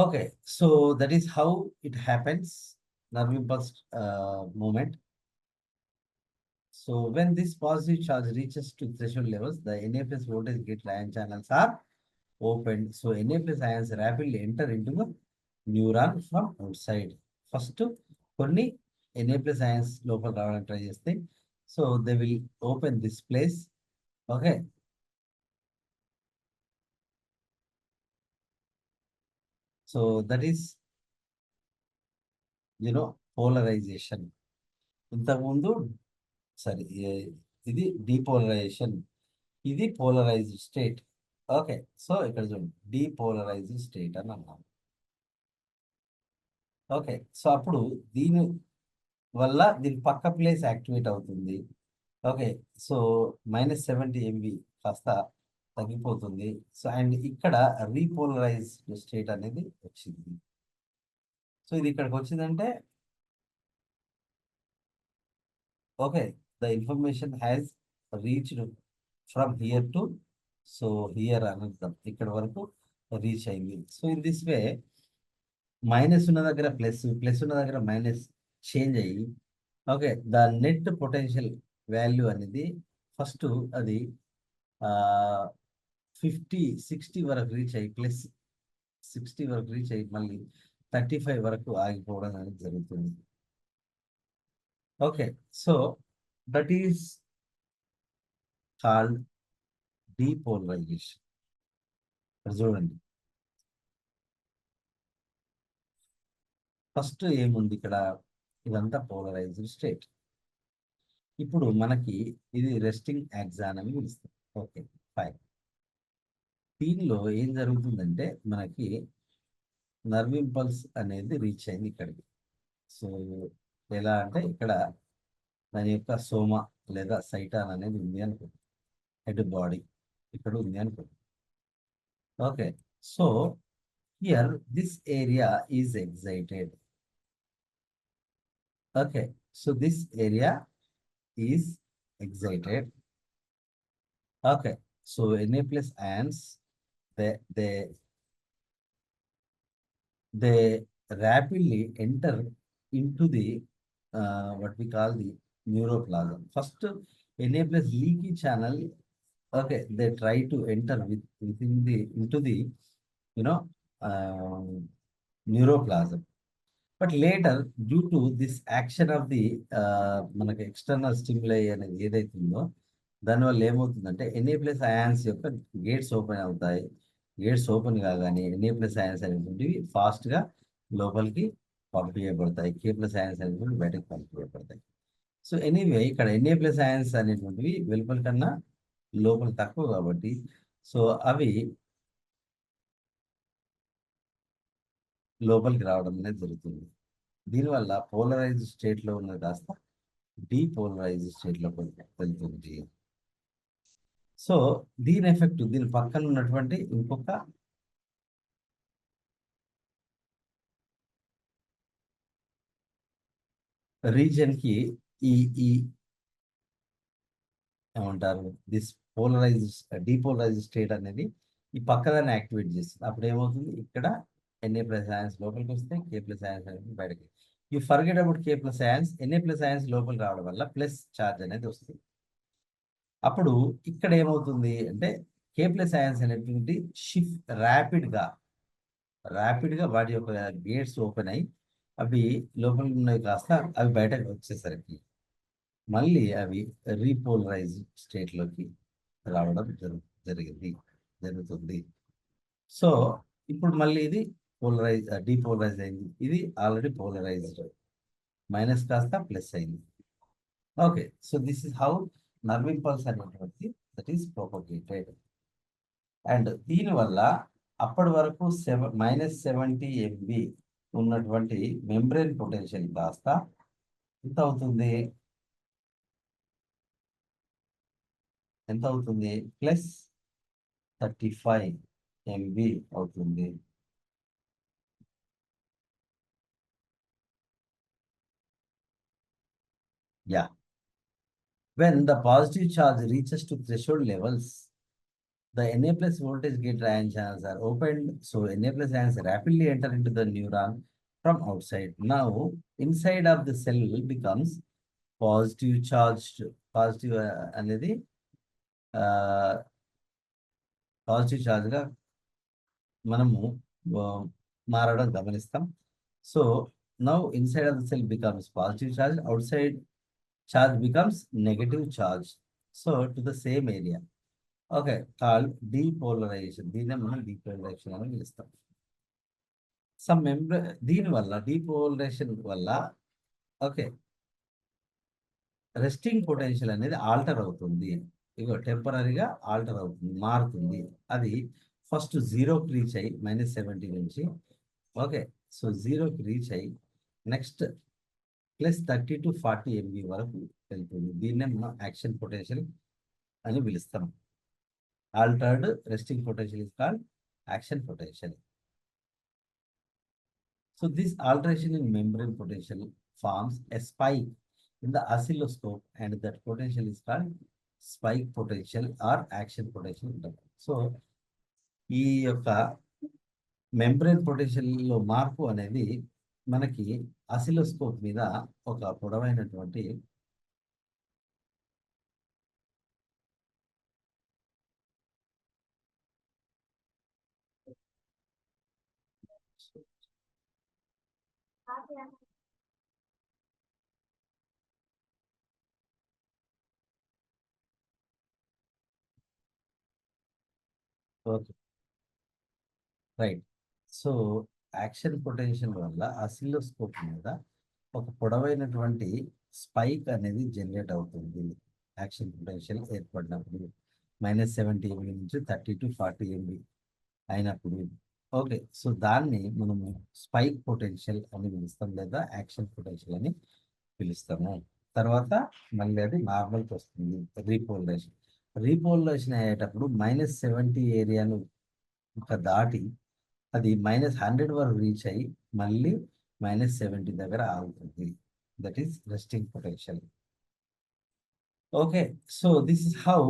Okay, so that is how it happens, nerve impulse movement. So when this positive charge reaches to threshold levels, the Na plus voltage gate ion channels are opened. So Na plus ions rapidly enter into the neuron from outside. First కొన్ని Na plus ions లోపల రావడానికి try చేస్తే, so they will open this place. Okay, so that is polarization. ఇంతకుముందు sorry, ఇది depolarisation, ఇది polarised state. Okay, so ఇక్కడ చూడండి డీపోలరైజ్డ్ state అని అన్నాం. ఓకే, సో అప్పుడు దీని వల్ల దీని పక్క ప్లేస్ యాక్టివేట్ అవుతుంది. ఓకే, సో -70 MV కాస్త తగ్గిపోతుంది. సో అండ్ ఇక్కడ రీపోలరైజ్డ్ స్టేట్ అనేది వచ్చింది. సో ఇది ఇక్కడికి వచ్చిందంటే okay, the information has reached from here to so here అనర్థం, ఇక్కడ వరకు రీచ్ అయింది. So in this way minus ఉన్న దగ్గర ప్లస్, ప్లస్ ఉన్న దగ్గర మైనస్ చేంజ్ అయ్యి, okay, the net potential value అనేది ఫస్ట్ అది 60 వరకు రీచ్ అయ్యి, ప్లస్ 60 వరకు రీచ్ అయ్యి మళ్ళీ 35 వరకు ఆగిపోవడం అనేది జరుగుతుంది. Okay, so that is called depolarisation. చూడండి ఫస్ట్ ఏముంది ఇక్కడ, ఇదంతా పోలరైజ్డ్ స్టేట్. ఇప్పుడు మనకి ఇది రెస్టింగ్ యాక్సాన్ అని పిలుస్తాం. Okay fine. దీనిలో ఏం జరుగుతుందంటే మనకి నర్వ్ ఇంపల్స్ అనేది రీచ్ అయింది ఇక్కడికి. సో ఎలా అంటే ఇక్కడ దాని యొక్క సోమా లేదా సైటాన్ అనేది ఉంది అనుకోండి, హెడ్ బాడీ ఇక్కడ ఉంది అనుకోండి. Okay, so here this area is excited. Okay, so this area is excited. Okay, so Na plus ions, they rapidly enter into the what we call the neuroplasm. First, Na plus leaky channel. Okay, they try to enter into the neuroplasm. But later due to this action of the మనకి external stimuli అనేది ఏదైతే ఉందో దానివల్ల ఏమవుతుందంటే Na plus ions యొక్క gates open అవుతాయి. Gates open కాగానే Na plus ions అనేటువంటివి ఫాస్ట్గా లోపలికి పంపించబడతాయి, K ప్లస్ అయాన్స్ అనేటువంటి బయటకు పంపించబడతాయి. సో ఎనీవే ఇక్కడ Na ప్లస్ అయాన్స్ అనేటువంటివి వెలుపల కన్నా లోపల తక్కువ కాబట్టి సో అవి లోపలికి రావడం అనేది జరుగుతుంది. దీనివల్ల పోలరైజ్డ్ స్టేట్లో ఉన్నది కాస్త డీపోలరైజ్డ్ స్టేట్లోకి వెళ్తుంది. సో దీని ఎఫెక్ట్ దీని పక్కన ఉన్నటువంటి ఇంకొక రీజన్కి ఈ ఈ ఏమంటారు దిస్ డీపోలరైజ్డ్ స్టేట్ అనేది ఈ పక్కదాన్ని యాక్టివేట్ చేస్తుంది. అప్పుడు ఏమవుతుంది, ఇక్కడ Na ప్లస్ అయాన్స్ లోపలికి వస్తే K ప్లస్ అయాన్స్ అనేది బయటకి. You forget about K plus ions, Na plus ions లోపల రావడం వల్ల ప్లస్ ఛార్జ్ అనేది వస్తుంది. అప్పుడు ఇక్కడ ఏమవుతుంది అంటే కే ప్లస్ అయాన్స్ అనేటువంటి షిఫ్ట్ ర్యాపిడ్గా వాటి యొక్క గేట్స్ ఓపెన్ అయ్యి అవి లోపల ఉన్నవి కాస్త అవి బయటకు వచ్చేసరికి మళ్ళీ అవి రీపోలరైజ్ స్టేట్లోకి రావడం జరుగుతుంది. సో ఇప్పుడు మళ్ళీ ఇది డీపోలరైజ్ అయింది. ఇది ఆల్రెడీ పోలరైజ్డ్, మైనస్ కాస్త ప్లస్ అయింది. Okay, so this is how nerve impulse అనేటువంటి దట్ ఈస్ ప్రొపగేటెడ్. అండ్ దీనివల్ల అప్పటి వరకు -70 MV ఉన్నటువంటి మెంబ్రేన్ పొటెన్షియల్ కాస్త ఎంత అవుతుంది +35 MV అవుతుంది. Yeah. When the positive charge reaches to threshold levels, the Na plus voltage gate ion channels are opened, so Na plus ions rapidly enter into the neuron from outside. Now, inside of the cell becomes positive charged. Positive అనేది positive ఛార్జ్గా మనము మారడం గమనిస్తాం. So now inside of the self becomes positive charge, out side charge becomes negative charge. So to the same area. Okay, called depolarization. దీన్ని మనం depolarization అని పిలుస్తాం. Some దీని వల్ల డీపోలరైజేషన్ వల్ల ఓకే రెస్టింగ్ పొటెన్షియల్ అనేది ఆల్టర్ అవుతుంది. ఇగో టెంపరీగా ఆల్టర్ అవుతుంది, మారుతుంది. అది ఫస్ట్ 0కి రీచ్ అయ్యి -70 నుంచి ఓకే, సో 0కి రీచ్ అయ్యి నెక్స్ట్ +30 to 40 MV వరకు వెళ్తుంది. దీన్నే మనం యాక్షన్ పొటెన్షియల్ అని పిలుస్తాం. Altered resting potential is called action potential. So this alteration in membrane potential forms a spike in the oscilloscope and that potential is called spike potential or action potential. So ఈ యొక్క membrane పొటెన్షియల్లో మార్పు అనేది మనకి oscilloscope మీద ఒక పొడవైనటువంటి okay right. So action potential వల్ల oscilloscope మీద ఒక పొడవైనటువంటి స్పైక్ అనేది జనరేట్ అవుతుంది. యాక్షన్ పొటెన్షియల్ ఏర్పడినప్పుడు -70 MV నుంచి 30 to 40 MV అయినప్పుడు ఓకే, సో దాన్ని మనము స్పైక్ పొటెన్షియల్ అని పిలుస్తాం, లేదా యాక్షన్ పొటెన్షియల్ అని పిలుస్తాము. తర్వాత మళ్ళీ అది నార్మల్కి వస్తుంది. రీపోలరైజేషన్ అయ్యేటప్పుడు -70 ఏరియాను దాటి అది -100 వరకు రీచ్ అయ్యి మళ్ళీ -70 దగ్గర ఆగుతుంది. That is resting potential. Okay, so this is how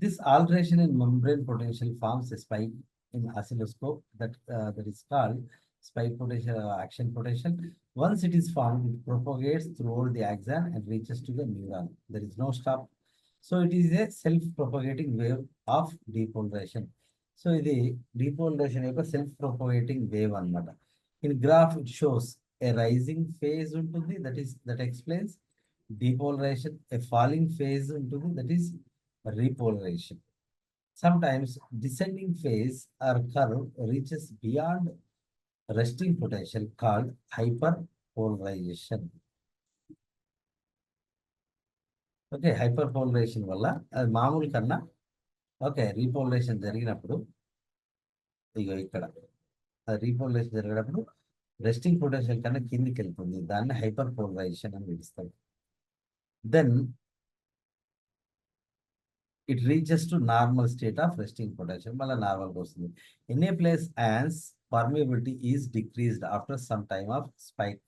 this alteration in membrane potential forms a spike in oscilloscope that is called spike potential or action potential. Once it is formed, it propagates throughout the axon and reaches to the neuron. There is no stop. So it is a self-propagating wave of depolarization. So ఇది depolarization యొక్క self propagating wave అన్నమాట. In graph it shows a rising phase ఉంటుంది, that explains depolarization. A falling phase ఉంటుంది, that is repolarization. Sometimes descending phase or curve reaches beyond resting potential called hyperpolarization. Okay, hyperpolarization వల్ల అది మామూలు కన్నా okay repolarisation జరిగినప్పుడు ఇగో ఇక్కడ repolarisation జరిగినప్పుడు resting potential కన్నా కిందికి వెళ్తుంది. దాన్ని హైపర్పోలరైజేషన్ అని పిలుస్తాం. Then it reaches to normal state of resting potential. మళ్ళీ నార్మల్గా వస్తుంది. Na plus ions permeability is decreased after some time of spike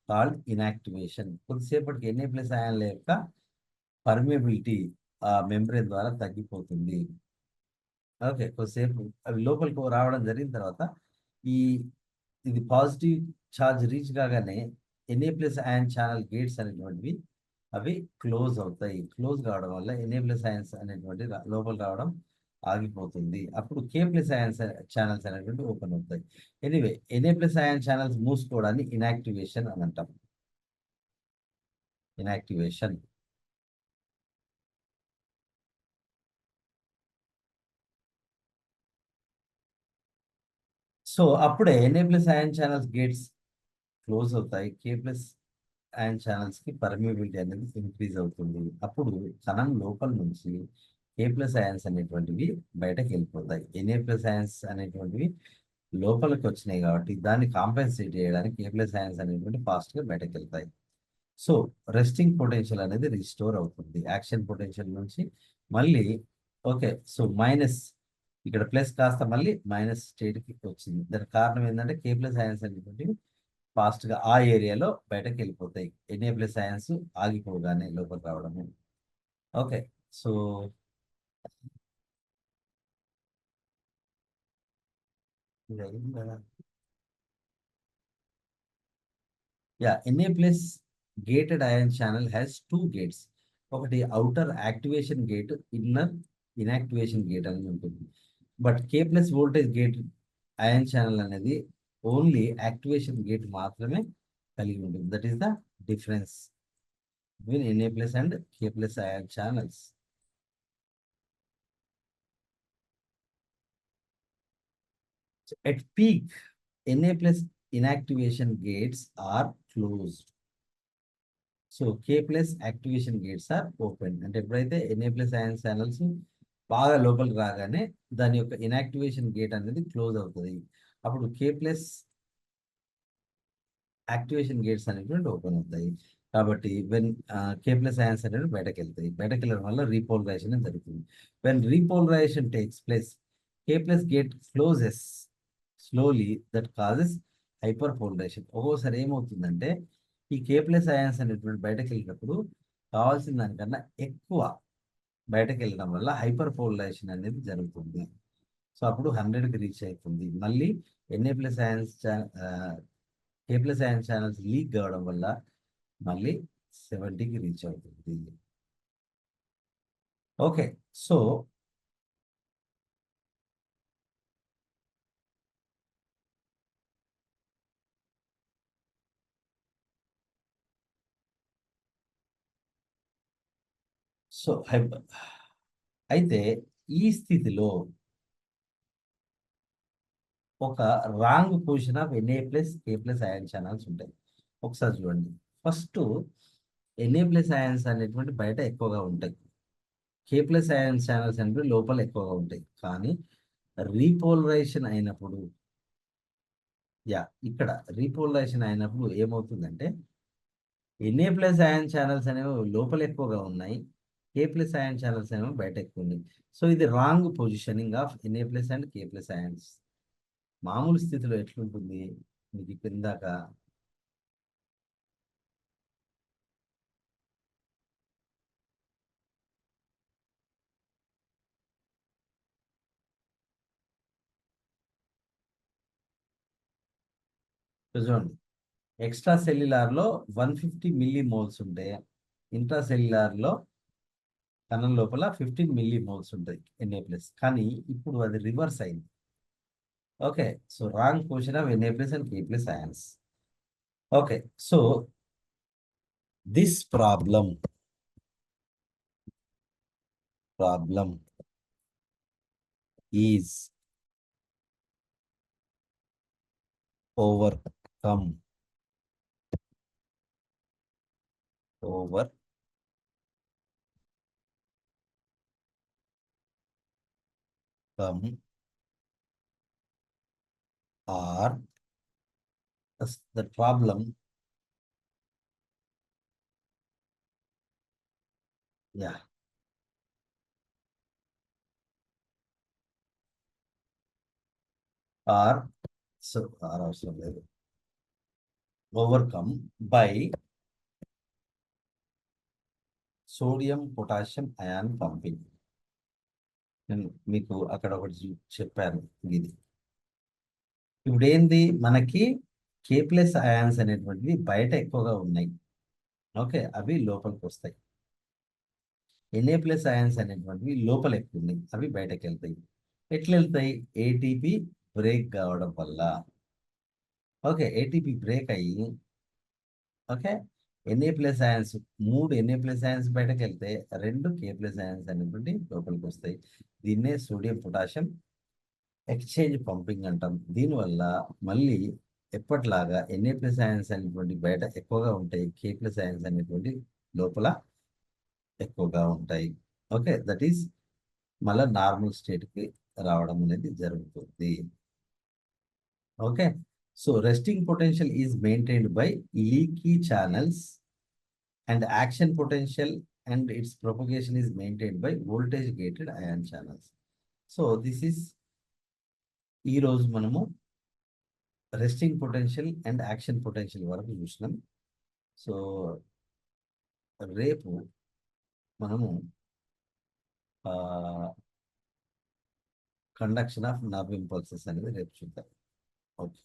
called inactivation. కొద్దిసేపటికి Na plus ion యొక్క పర్మియబిలిటీ మెంబ్రేన్ ద్వారా తగ్గిపోతుంది. ఓకే, కొద్దిసేపు అవి లోపలికి రావడం జరిగిన తర్వాత ఇది పాజిటివ్ ఛార్జ్ రీచ్ కాగానే Na+ion ఛానల్ గేట్స్ అనేటువంటివి అవి క్లోజ్ అవుతాయి. క్లోజ్ కావడం వల్ల Na+ions అనేటువంటి లోపల రావడం ఆగిపోతుంది. అప్పుడు K+ion ఛానల్స్ అనేటువంటి ఓపెన్ అవుతాయి. ఎనీవే Na+ion ఛానల్స్ మూసుకోవడాన్ని ఇనాక్టివేషన్ అని అంటాం. ఇనాక్టివేషన్. సో అప్పుడే Na+ion ఛానల్స్ గేట్స్ క్లోజ్ అవుతాయి. K+ion ఛానల్స్ కి పర్మియబిలిటీ అనేది ఇంక్రీజ్ అవుతుంది. అప్పుడు కణం లోపల నుంచి K+ions అనేటువంటివి బయటకు వెళ్ళిపోతాయి. Na+ions అనేటువంటివి లోపలికి వచ్చినాయి కాబట్టి దాన్ని కాంపెన్సేట్ చేయడానికి K+ions అనేటువంటి ఫాస్ట్ గా బయటకు వెళ్తాయి. సో రెస్టింగ్ పొటెన్షియల్ అనేది రిస్టోర్ అవుతుంది. యాక్షన్ పొటెన్షియల్ నుంచి మళ్ళీ ఓకే. సో మైనస్ ఇక్కడ ప్లస్ కాస్త మళ్ళీ మైనస్ స్టేట్కి వచ్చింది. దానికి కారణం ఏంటంటే K+ions అనేటువంటివి ఫాస్ట్ గా ఆ ఏరియాలో బయటకు వెళ్ళిపోతాయి. Na+ions ఆగిపోగానే లోపలికి రావడము. Okay. So Na+ gated ion channel has two gates. ఒకటి outer activation gate, inner inactivation gate అని ఉంటుంది. But K+ voltage gate ion channel అనేది ఓన్లీ యాక్టివేషన్ గేట్ మాత్రమే కలిగి ఉంటుంది. That is the difference between Na+ and K+ ion channels. At peak, Na+ inactivation gates are closed. So K+ activation gates are open. అంటే ఎప్పుడైతే Na+ion channels బాగా లోపలికి రాగానే దాని యొక్క ఇన్యాక్టివేషన్ గేట్ అనేది క్లోజ్ అవుతుంది. అప్పుడు K+ యాక్టివేషన్ గేట్స్ అనేటువంటి ఓపెన్ అవుతాయి. కాబట్టి వెన్ K+ions అనేవి బయటకు వెళ్తాయి. బయటకు వెళ్ళడం వల్ల రీపోలరైజేషన్ జరుగుతుంది. When repolarization takes place, K+ gate closes slowly, that causes hyperpolarization. ఒక్కోసారి ఏమవుతుందంటే ఈ K+ions అనేటువంటి బయటకు వెళ్ళినప్పుడు కావాల్సిన దానికన్నా ఎక్కువ బయటకు వెళ్ళడం వల్ల హైపర్ పోలరైజేషన్ అనేది జరుగుతుంది. సో అప్పుడు 100కి రీచ్ అవుతుంది. మళ్ళీ Na+ions K+ion ఛానల్స్ లీక్ కావడం వల్ల మళ్ళీ 70కి రీచ్ అవుతుంది. ఓకే. సో సో అయితే ఈ స్థితిలో ఒక wrong position of Na+ K+ion channels ఉంటాయి. ఒకసారి చూడండి. ఫస్ట్ Na+ions అనేటువంటి బయట ఎక్కువగా ఉంటాయి. K+ion ఛానల్స్ అనేవి లోపల ఎక్కువగా ఉంటాయి. కానీ రీపోలరైజేషన్ అయినప్పుడు ఇక్కడ రీపోలరైజేషన్ అయినప్పుడు ఏమవుతుందంటే Na+ion ఛానల్స్ అనేవి లోపల ఎక్కువగా ఉన్నాయి. K+ion ఛానల్స్ అనేవి బయట ఎక్కువ ఉన్నాయి. సో ఇది wrong positioning of Na+ and K+ions. మామూలు స్థితిలో ఎట్లుంటుంది మీకు ఇందాక చూడండి. ఎక్స్ట్రా సెల్యులార్లో 150 మిల్లీ మోల్స్ ఉంటాయి. ఇంట్రా సెల్యులార్లో కణం లోపల 15 మిల్లీ మోల్స్ ఉంటాయి Na+. కానీ ఇప్పుడు అది రివర్స్ అయింది. Okay. So wrong position of Na+ and K+ions. Okay. So this problem is overcome or the problem or so or అవసరం లేదు, overcome by sodium potassium ion pumping. నేను మీకు అక్కడ ఒకటి చెప్పాను. ఇది ఇప్పుడు ఏంది మనకి కే ప్లస్ అయాన్స్ అనేటువంటివి బయట ఎక్కువగా ఉన్నాయి. ఓకే, అవి లోపలికి వస్తాయి. Na ప్లస్ అయాన్స్ అనేటువంటివి లోపల ఎక్కువ ఉన్నాయి, అవి బయటకు వెళ్తాయి. ఎట్లా వెళ్తాయి? ఏటీపీ బ్రేక్ కావడం వల్ల. ఓకే, ఏటీపీ బ్రేక్ అయ్యి, okay, Na plus ions, 3 Na plus ions బయటకు వెళ్తే 2 K ప్లస్ అయాన్స్ అనేటువంటి లోపలికి వస్తాయి. దీన్నే సోడియం పొటాషియం ఎక్స్చేంజ్ పంపింగ్ అంటాం. దీనివల్ల మళ్ళీ ఎప్పటిలాగా Na ప్లస్ అయాన్స్ అనేటువంటి బయట ఎక్కువగా ఉంటాయి, K ప్లస్ అయాన్స్ అనేటువంటి లోపల ఎక్కువగా ఉంటాయి. ఓకే, దట్ ఈస్ మళ్ళీ నార్మల్ స్టేట్కి రావడం అనేది జరుగుతుంది. Okay, so resting potential is maintained by leaky channels and action potential and its propagation is maintained by voltage gated ion channels. So this is ఈరోజు మనము resting potential and action potential వరకు చూసినాం. So రేపు మనము conduction of nerve impulses అనేది రేపు చూద్దాం. Okay.